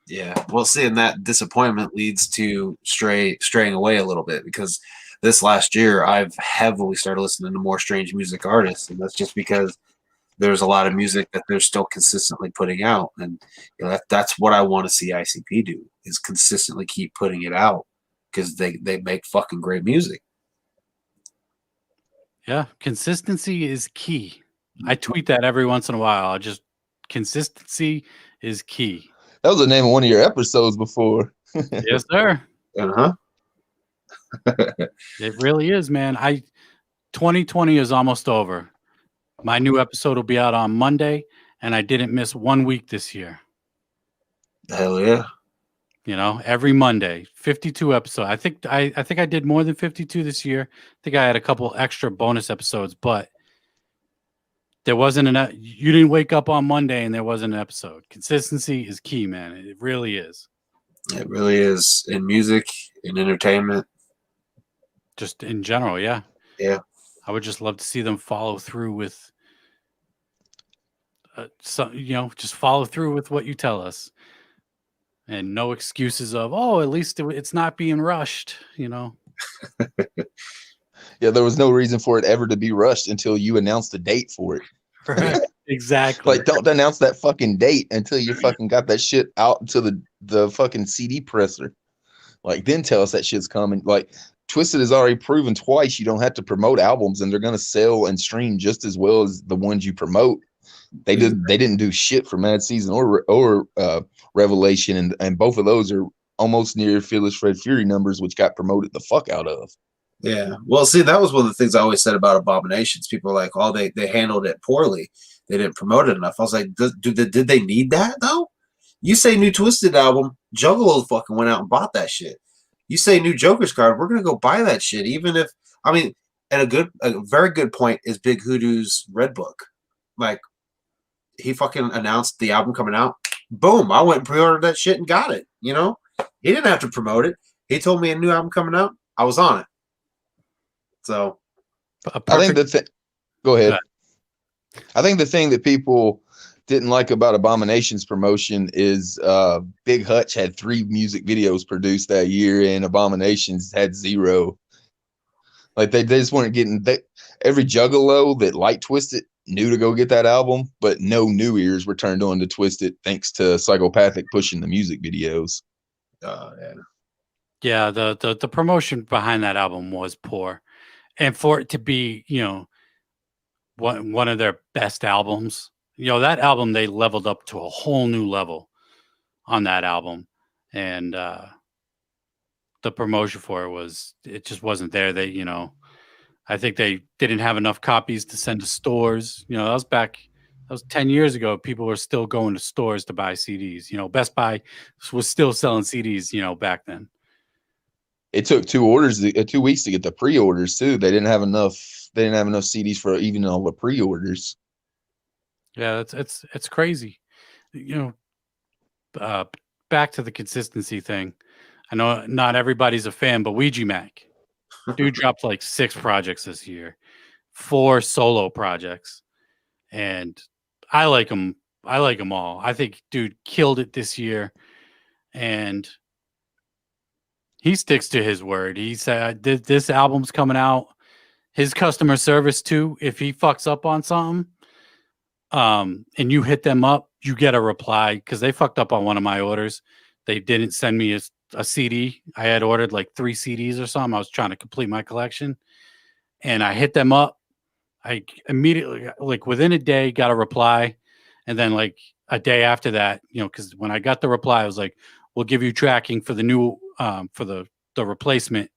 Yeah, well, seeing that disappointment leads to straying away a little bit, because this last year I've heavily started listening to more strange music artists, and that's just because there's a lot of music that they're still consistently putting out, and you know, that's what I want to see ICP do, is consistently keep putting it out, because they make fucking great music. Yeah, consistency is key. I tweet that every once in a while. Consistency is key. That was the name of one of your episodes before. Yes, sir. Uh-huh. It really is, man. 2020 is almost over. My new episode will be out on Monday, and I didn't miss 1 week this year. Hell yeah. You know, every Monday, 52 episodes. I think I did more than 52 this year. I think I had a couple extra bonus episodes, but there wasn't you didn't wake up on Monday and there wasn't an episode. Consistency is key, man. It really is. It really is, in music, in entertainment. Just in general, yeah. Yeah. I would just love to see them follow through with just follow through with what you tell us. And no excuses of, oh, at least it's not being rushed, you know. Yeah, there was no reason for it ever to be rushed until you announced a date for it. Right. Exactly. Like, don't announce that fucking date until you fucking got that shit out to the fucking CD presser. Like, then tell us that shit's coming. Like, Twisted has already proven twice you don't have to promote albums, and they're gonna sell and stream just as well as the ones you promote. They didn't do shit for Mad Season or Revelation, and both of those are almost near Fearless Fred Fury numbers, which got promoted the fuck out of. Yeah. Well, see, that was one of the things I always said about Abominations. People were like, oh, they handled it poorly. They didn't promote it enough. I was like, did they need that, though? You say new Twisted album, Juggalos fucking went out and bought that shit. You say new Joker's card, we're going to go buy that shit, even if, I mean, and a very good point is Big Hoodoo's Red Book. Like, he fucking announced the album coming out. Boom, I went and pre-ordered that shit and got it, you know? He didn't have to promote it. He told me a new album coming out. I was on it. So I think go ahead. I think the thing that people didn't like about Abomination's promotion is Big Hutch had 3 music videos produced that year, and Abominations had 0. Like, they just weren't getting every Juggalo that liked Twisted knew to go get that album, but no new ears were turned on to Twisted thanks to Psychopathic pushing the music videos. Yeah, the promotion behind that album was poor. And for it to be, you know, one of their best albums, you know, that album, they leveled up to a whole new level on that album. And the promotion for it just wasn't there. They, you know, I think they didn't have enough copies to send to stores. You know, that was 10 years ago. People were still going to stores to buy CDs. You know, Best Buy was still selling CDs, you know, back then. It took 2 weeks to get the pre-orders too. They didn't have enough. They didn't have enough CDs for even all the pre-orders. Yeah, it's crazy. You know, back to the consistency thing. I know not everybody's a fan, but Ouija Mac, dude dropped like 6 projects this year, 4 solo projects, and I like him. I like them all. I think dude killed it this year, and he sticks to his word. He said this album's coming out. His customer service too. If he fucks up on something, and you hit them up, you get a reply because they fucked up on one of my orders. They didn't send me a CD. I had ordered like 3 CDs or something. I was trying to complete my collection, and I hit them up. I immediately, like within a day, got a reply, and then like a day after that, you know, because when I got the reply, I was like, "We'll give you tracking for the new, for the replacement."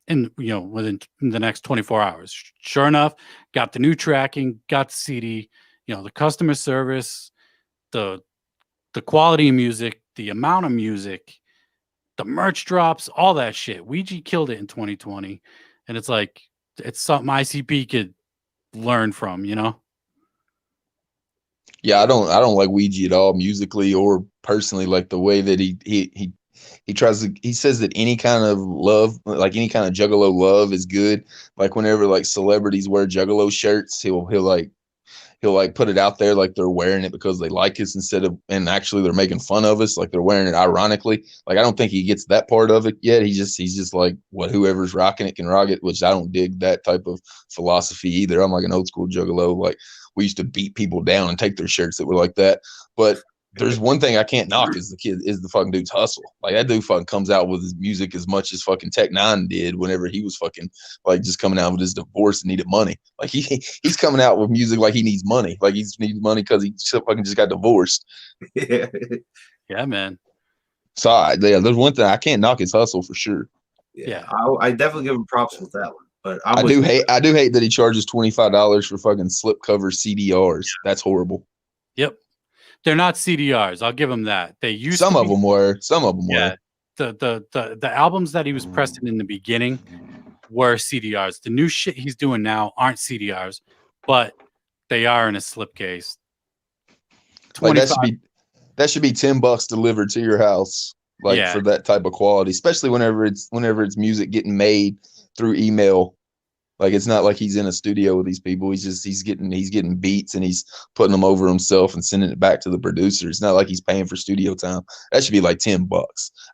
And you know, within the next 24 hours, sure enough, got the new tracking, got the CD, you know, the customer service, the quality of music, the amount of music, the merch drops, all that shit. Ouija killed it in 2020, and it's like it's something ICP could learn from, you know. Yeah, I don't like Ouija at all, musically or personally. Like the way that he tries to, he says that any kind of love, like any kind of Juggalo love is good. Like whenever like celebrities wear Juggalo shirts, he'll like put it out there like they're wearing it because they like us instead of, and actually they're making fun of us, like they're wearing it ironically. Like I don't think he gets that part of it yet. He's just like, what, whoever's rocking it can rock it, which I don't dig that type of philosophy either. I'm like an old school Juggalo. Like we used to beat people down and take their shirts that were like that. But there's one thing I can't knock is the fucking dude's hustle. Like that dude fucking comes out with his music as much as fucking Tech Nine did whenever he was fucking like just coming out with his divorce and needed money. Like he's coming out with music like he needs money. Like he's needs money because he fucking just got divorced. Yeah, man. So yeah, there's one thing I can't knock his hustle for sure. Yeah. I definitely give him props with that one. But I do hate that he charges $25 for fucking slipcover CDRs. That's horrible. Yep. They're not CDRs. I'll give him that. They used some to of them were. Some of them were. The albums that he was pressing in the beginning were CDRs. The new shit he's doing now aren't CDRs, but they are in a slipcase. Like that should be $10 delivered to your house, like for that type of quality, especially whenever it's music getting made through email. Like it's not like he's in a studio with these people. He's getting beats and he's putting them over himself and sending it back to the producer. It's not like he's paying for studio time. That should be like $10.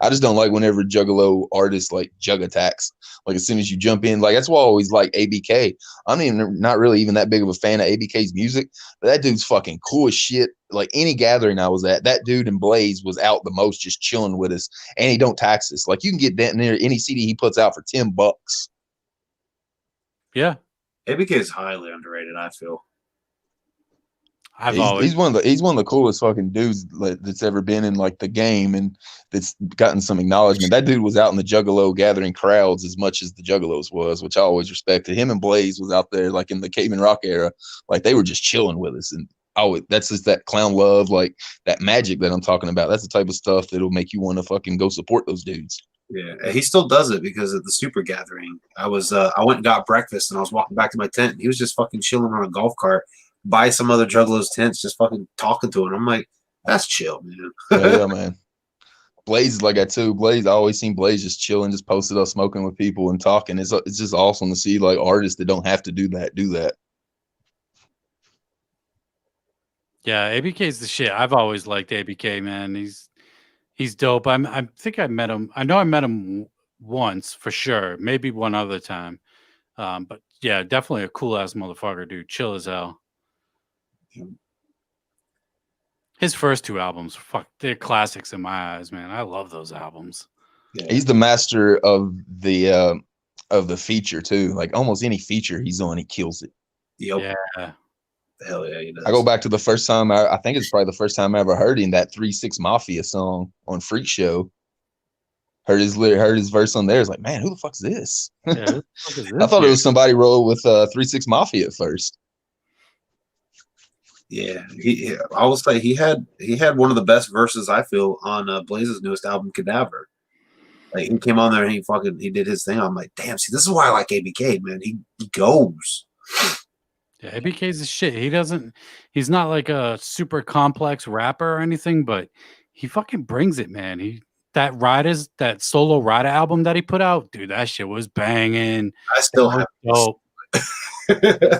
I just don't like whenever Juggalo artists like jug attacks. Like as soon as you jump in, like that's why I always like ABK. I'm not really even that big of a fan of ABK's music, but that dude's fucking cool as shit. Like any gathering I was at, that dude and Blaze was out the most, just chilling with us, and he don't tax us. Like you can get that near any CD he puts out for $10. Yeah, ABK is highly underrated, I feel. He's one of the coolest fucking dudes that's ever been in like the game and that's gotten some acknowledgement. That dude was out in the Juggalo gathering crowds as much as the Juggalos was, which I always respected. Him and Blaze was out there like in the Caveman Rock era, like they were just chilling with us, and that's just that clown love, like that magic that I'm talking about. That's the type of stuff that'll make you want to fucking go support those dudes. Yeah, he still does it because at the Super Gathering, I went and got breakfast and I was walking back to my tent and he was just fucking chilling on a golf cart by some other Juggalos tents, just fucking talking to him. I'm like, that's chill, man. Yeah, man. Blaze is like that too. Blaze, I always seen Blaze just chilling, just posted up smoking with people and talking. It's just awesome to see like artists that don't have to do that. Yeah, ABK's the shit. I've always liked ABK, man. He's dope. I think I met him. I know I met him once for sure. Maybe one other time. But yeah, definitely a cool ass motherfucker, dude. Chill as hell. His first 2 albums, fuck, they're classics in my eyes, man. I love those albums. Yeah. He's the master of the feature too. Like almost any feature he's on, he kills it. Yep. Yeah. Hell yeah, he does. I go back to the first time I think it's probably the first time I ever heard him, that 3-6 Mafia song on Freak Show. heard his verse on there. It's like, man, who the fuck's this? Yeah, who the fuck is I this thought it dude? was somebody rolled with 3-6 Mafia at first. Yeah, I will say he had one of the best verses I feel on Blaze's newest album, Cadaver. Like he came on there and he did his thing. I'm like, damn, see, this is why I like ABK, man. He goes. Yeah, ABK's a shit. He's not like a super complex rapper or anything, but he fucking brings it, man. That solo Rider album that he put out, dude, that shit was banging. I still It was have dope.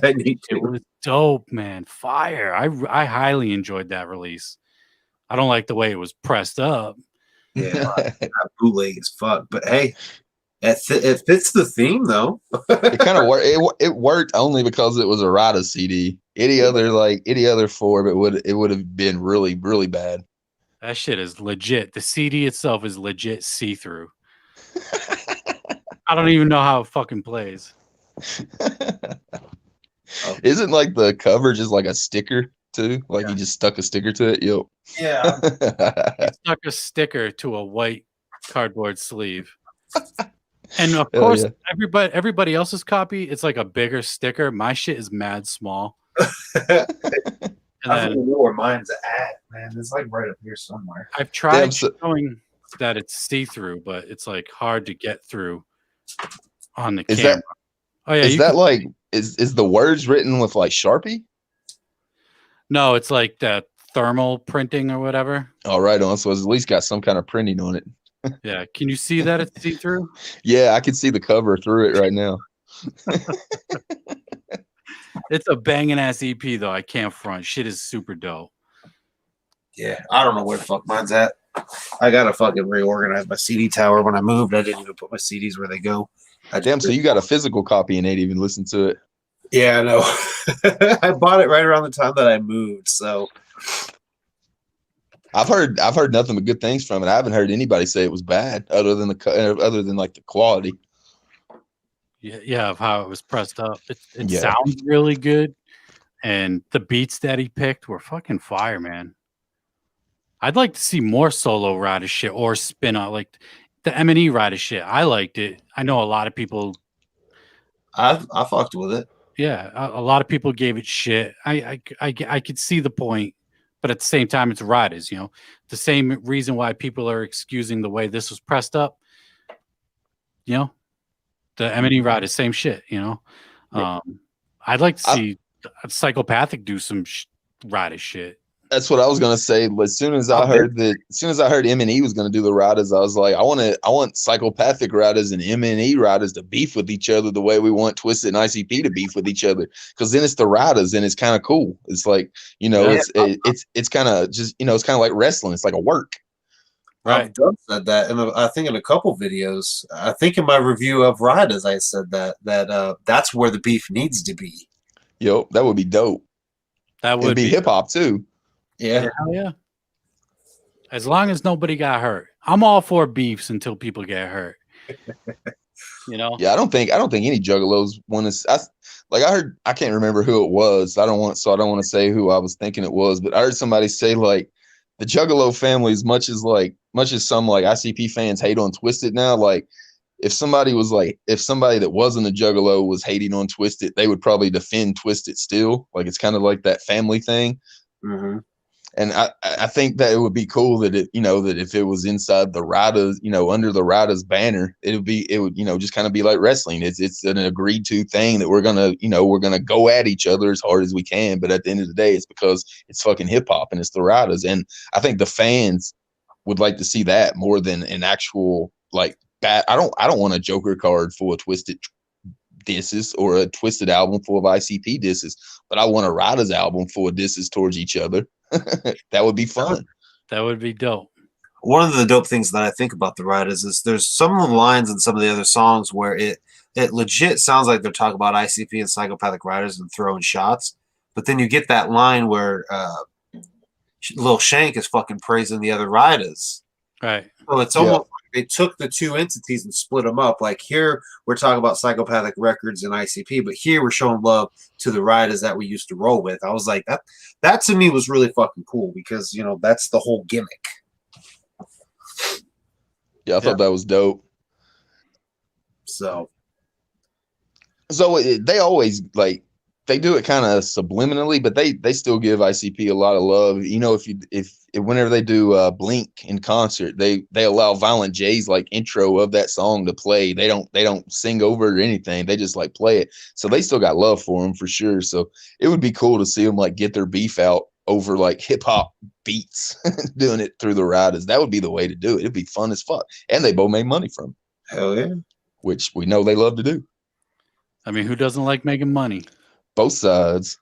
I need It to. was dope, man. Fire. I highly enjoyed that release. I don't like the way it was pressed up. Yeah, that bootleg as fuck. But hey, it fits the theme though. It kind of worked. It worked only because it was a Rada CD. Any other form, it would have been really, really bad. That shit is legit. The CD itself is legit see-through. I don't even know how it fucking plays. Isn't like the cover just like a sticker too? Like you just stuck a sticker to it? Yep. Yeah. He stuck a sticker to a white cardboard sleeve. And of Hell course, yeah. everybody else's copy, it's like a bigger sticker. My shit is mad small. And I don't then know where mine's at, man. It's like right up here somewhere. I've tried showing that it's see-through, but it's like hard to get through on the camera. Is that like is the words written with like Sharpie? No, it's like that thermal printing or whatever. Oh, right on. So it's at least got some kind of printing on it. Yeah. Can you see that it's see-through? Yeah, I can see the cover through it right now. It's a banging ass EP though. I can't front. Shit is super dope. Yeah, I don't know where the fuck mine's at. I gotta fucking reorganize my CD tower. When I moved, I didn't even put my CDs where they go. Damn, so you got a physical copy and ain't even listened to it. Yeah, I know. I bought it right around the time that I moved, so I've heard nothing but good things from it. I haven't heard anybody say it was bad, other than like the quality. Yeah, of how it was pressed up. It sounds really good, and the beats that he picked were fucking fire, man. I'd like to see more solo Rider shit or spin out like the M&E Rider shit. I liked it. I know a lot of people. I fucked with it. Yeah, a lot of people gave it shit. I could see the point, but at the same time, it's Riders. You know, the same reason why people are excusing the way this was pressed up. You know, the M&E Riders, same shit. You know, I'd like to see Psychopathic do some Rider shit. That's what I was gonna say. As soon as I heard M&E was gonna do the Riders, I was like, I want Psychopathic Riders and M&E Riders to beef with each other the way we want Twisted and ICP to beef with each other. Because then it's the Riders and it's kind of cool. It's like, you know, it's kind of just, you know, it's kind of like wrestling. It's like a work. Right. Doug said that, and I think in a couple videos, I think in my review of Riders, I said that that's where the beef needs to be. Yo, that would be dope. That would be hip hop too. Yeah. Yeah. As long as nobody got hurt. I'm all for beefs until people get hurt. You know? Yeah, I don't think any Juggalos want to. I can't remember who it was. I don't want to say who I was thinking it was, but I heard somebody say like the Juggalo family, as much as some like ICP fans hate on Twisted now, like if somebody that wasn't a Juggalo was hating on Twisted, they would probably defend Twisted still. Like it's kind of like that family thing. Mm-hmm. And I think that it would be cool that that if it was inside the Riders, under the Riders banner, it would just kind of be like wrestling. It's an agreed to thing that we're gonna go at each other as hard as we can. But at the end of the day, it's because it's fucking hip hop and it's the Riders. And I think the fans would like to see that more than an actual like bat. I don't want a Joker card full of Twisted disses or a Twisted album full of ICP disses, but I want a Riders album full of disses towards each other. That would be fun. That would be dope. One of the dope things that I think about the Riders is there's some of the lines in some of the other songs where it legit sounds like they're talking about ICP and Psychopathic Riders and throwing shots, but then you get that line where Lil Shank is fucking praising the other Riders. Right. So it's almost like they took the two entities and split them up. Like here, we're talking about Psychopathic Records and ICP, but here we're showing love to the Riders that we used to roll with. I was like, that to me was really fucking cool because, that's the whole gimmick. Yeah, I thought that was dope. So they always like they do it kind of subliminally, but they still give ICP a lot of love. You know, if whenever they do Blink in concert, they allow Violent J's like intro of that song to play. They don't sing over it or anything. They just like play it. So they still got love for him for sure. So it would be cool to see them like get their beef out over like hip hop beats, doing it through the riders. That would be the way to do it. It'd be fun as fuck, and they both made money from it. Hell yeah, which we know they love to do. I mean, who doesn't like making money? Both sides.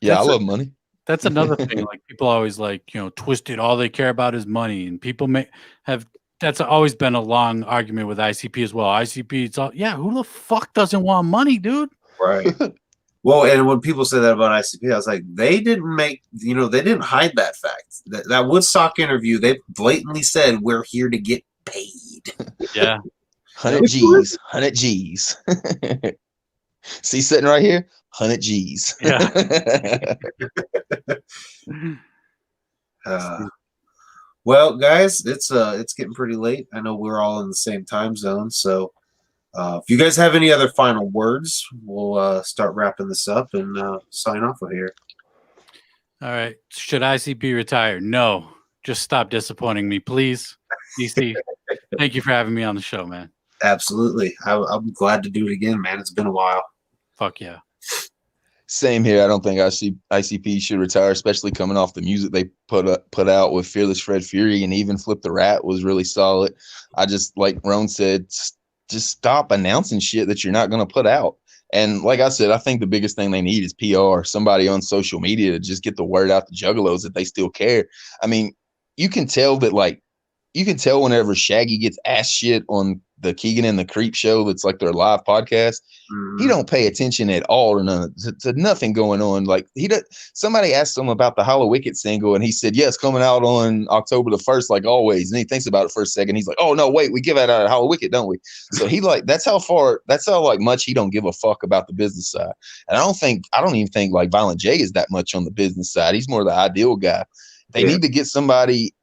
Yeah, I love money. That's another thing. Like people always like, you know, twisted. All they care about is money, and people that's always been a long argument with ICP as well. ICP, it's all who the fuck doesn't want money, dude? Right. Well, and when people say that about ICP, I was like, they didn't hide that fact. That Woodstock interview, they blatantly said we're here to get paid. Yeah. 100 G's, 100 G's. See, sitting right here, 100 G's. Yeah. Well, guys, it's getting pretty late. I know we're all in the same time zone, so if you guys have any other final words, we'll start wrapping this up and sign off of here. All right. Should ICP retire? No. Just stop disappointing me, please. DC, thank you for having me on the show, man. Absolutely. I'm glad to do it again, man. It's been a while. Fuck yeah. Same here. I don't think ICP should retire, especially coming off the music they put out with Fearless Fred Fury, and even Flip the Rat was really solid. I just, like Ron said, just stop announcing shit that you're not going to put out. And like I said, I think the biggest thing they need is PR, somebody on social media to just get the word out to Juggalos that they still care. I mean, you can tell whenever Shaggy gets ass shit on the Keegan and the Creep show, that's like their live podcast, he don't pay attention at all to nothing going on. Like somebody asked him about the Hollow Wicked single, and he said, yes, coming out on October the 1st, like always. And he thinks about it for a second. He's like, oh no, wait, we give that out of Hollow Wicked, don't we? So he like, that's how like much he don't give a fuck about the business side. And I don't even think like Violent J is that much on the business side. He's more the ideal guy. They need to get somebody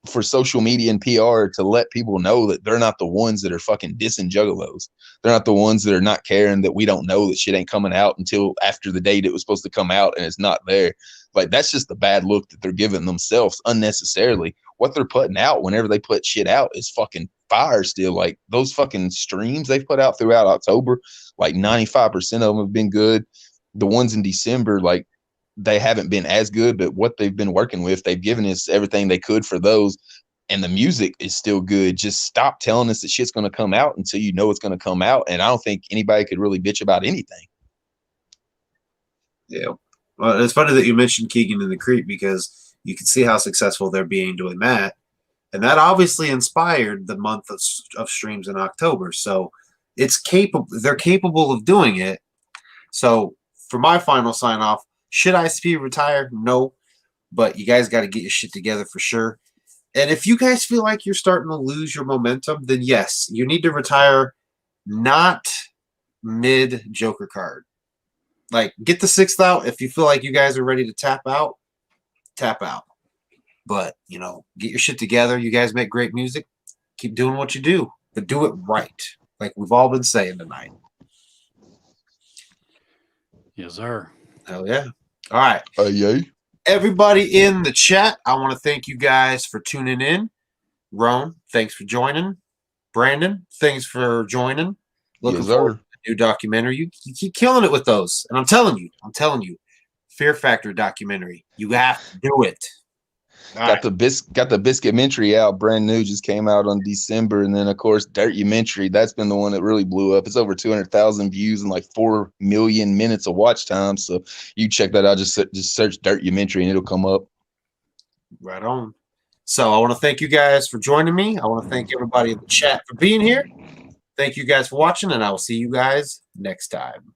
for social media and PR to let people know that they're not the ones that are fucking dissing Juggalos. They're not the ones that are not caring that we don't know that shit ain't coming out until after the date it was supposed to come out and it's not there. Like, that's just the bad look that they're giving themselves unnecessarily. What they're putting out whenever they put shit out is fucking fire still. Like, those fucking streams they've put out throughout October, like 95% of them have been good. The ones in December, like, they haven't been as good, but what they've been working with, they've given us everything they could for those, and the music is still good. Just stop telling us that shit's going to come out until you know it's going to come out, and I don't think anybody could really bitch about anything. Yeah. Well, it's funny that you mentioned Keegan and the Creep, because you can see how successful they're being doing that, and that obviously inspired the month of streams in October. So it's capable. They're capable of doing it. So for my final sign off, should ICP retire? No, but you guys got to get your shit together for sure. And if you guys feel like you're starting to lose your momentum, then yes, you need to retire, not mid Joker card. Like, get the 6th out. If you feel like you guys are ready to tap out, tap out. But, you know, get your shit together. You guys make great music. Keep doing what you do, but do it right, like we've all been saying tonight. Yes, sir. Hell yeah. All right. Yay. Everybody in the chat, I want to thank you guys for tuning in. Ron, thanks for joining. Brandon, thanks for joining. Looking forward to the new documentary. You keep killing it with those. And I'm telling you, Fear Factor documentary. You have to do it. Got the Biscuitmentary out, brand new, just came out on December, and then of course Dirtjumentary. That's been the one that really blew up. It's over 200,000 views and like 4 million minutes of watch time. So you check that out. Just search Dirtjumentary and it'll come up. Right on. So I want to thank you guys for joining me. I want to thank everybody in the chat for being here. Thank you guys for watching, and I will see you guys next time.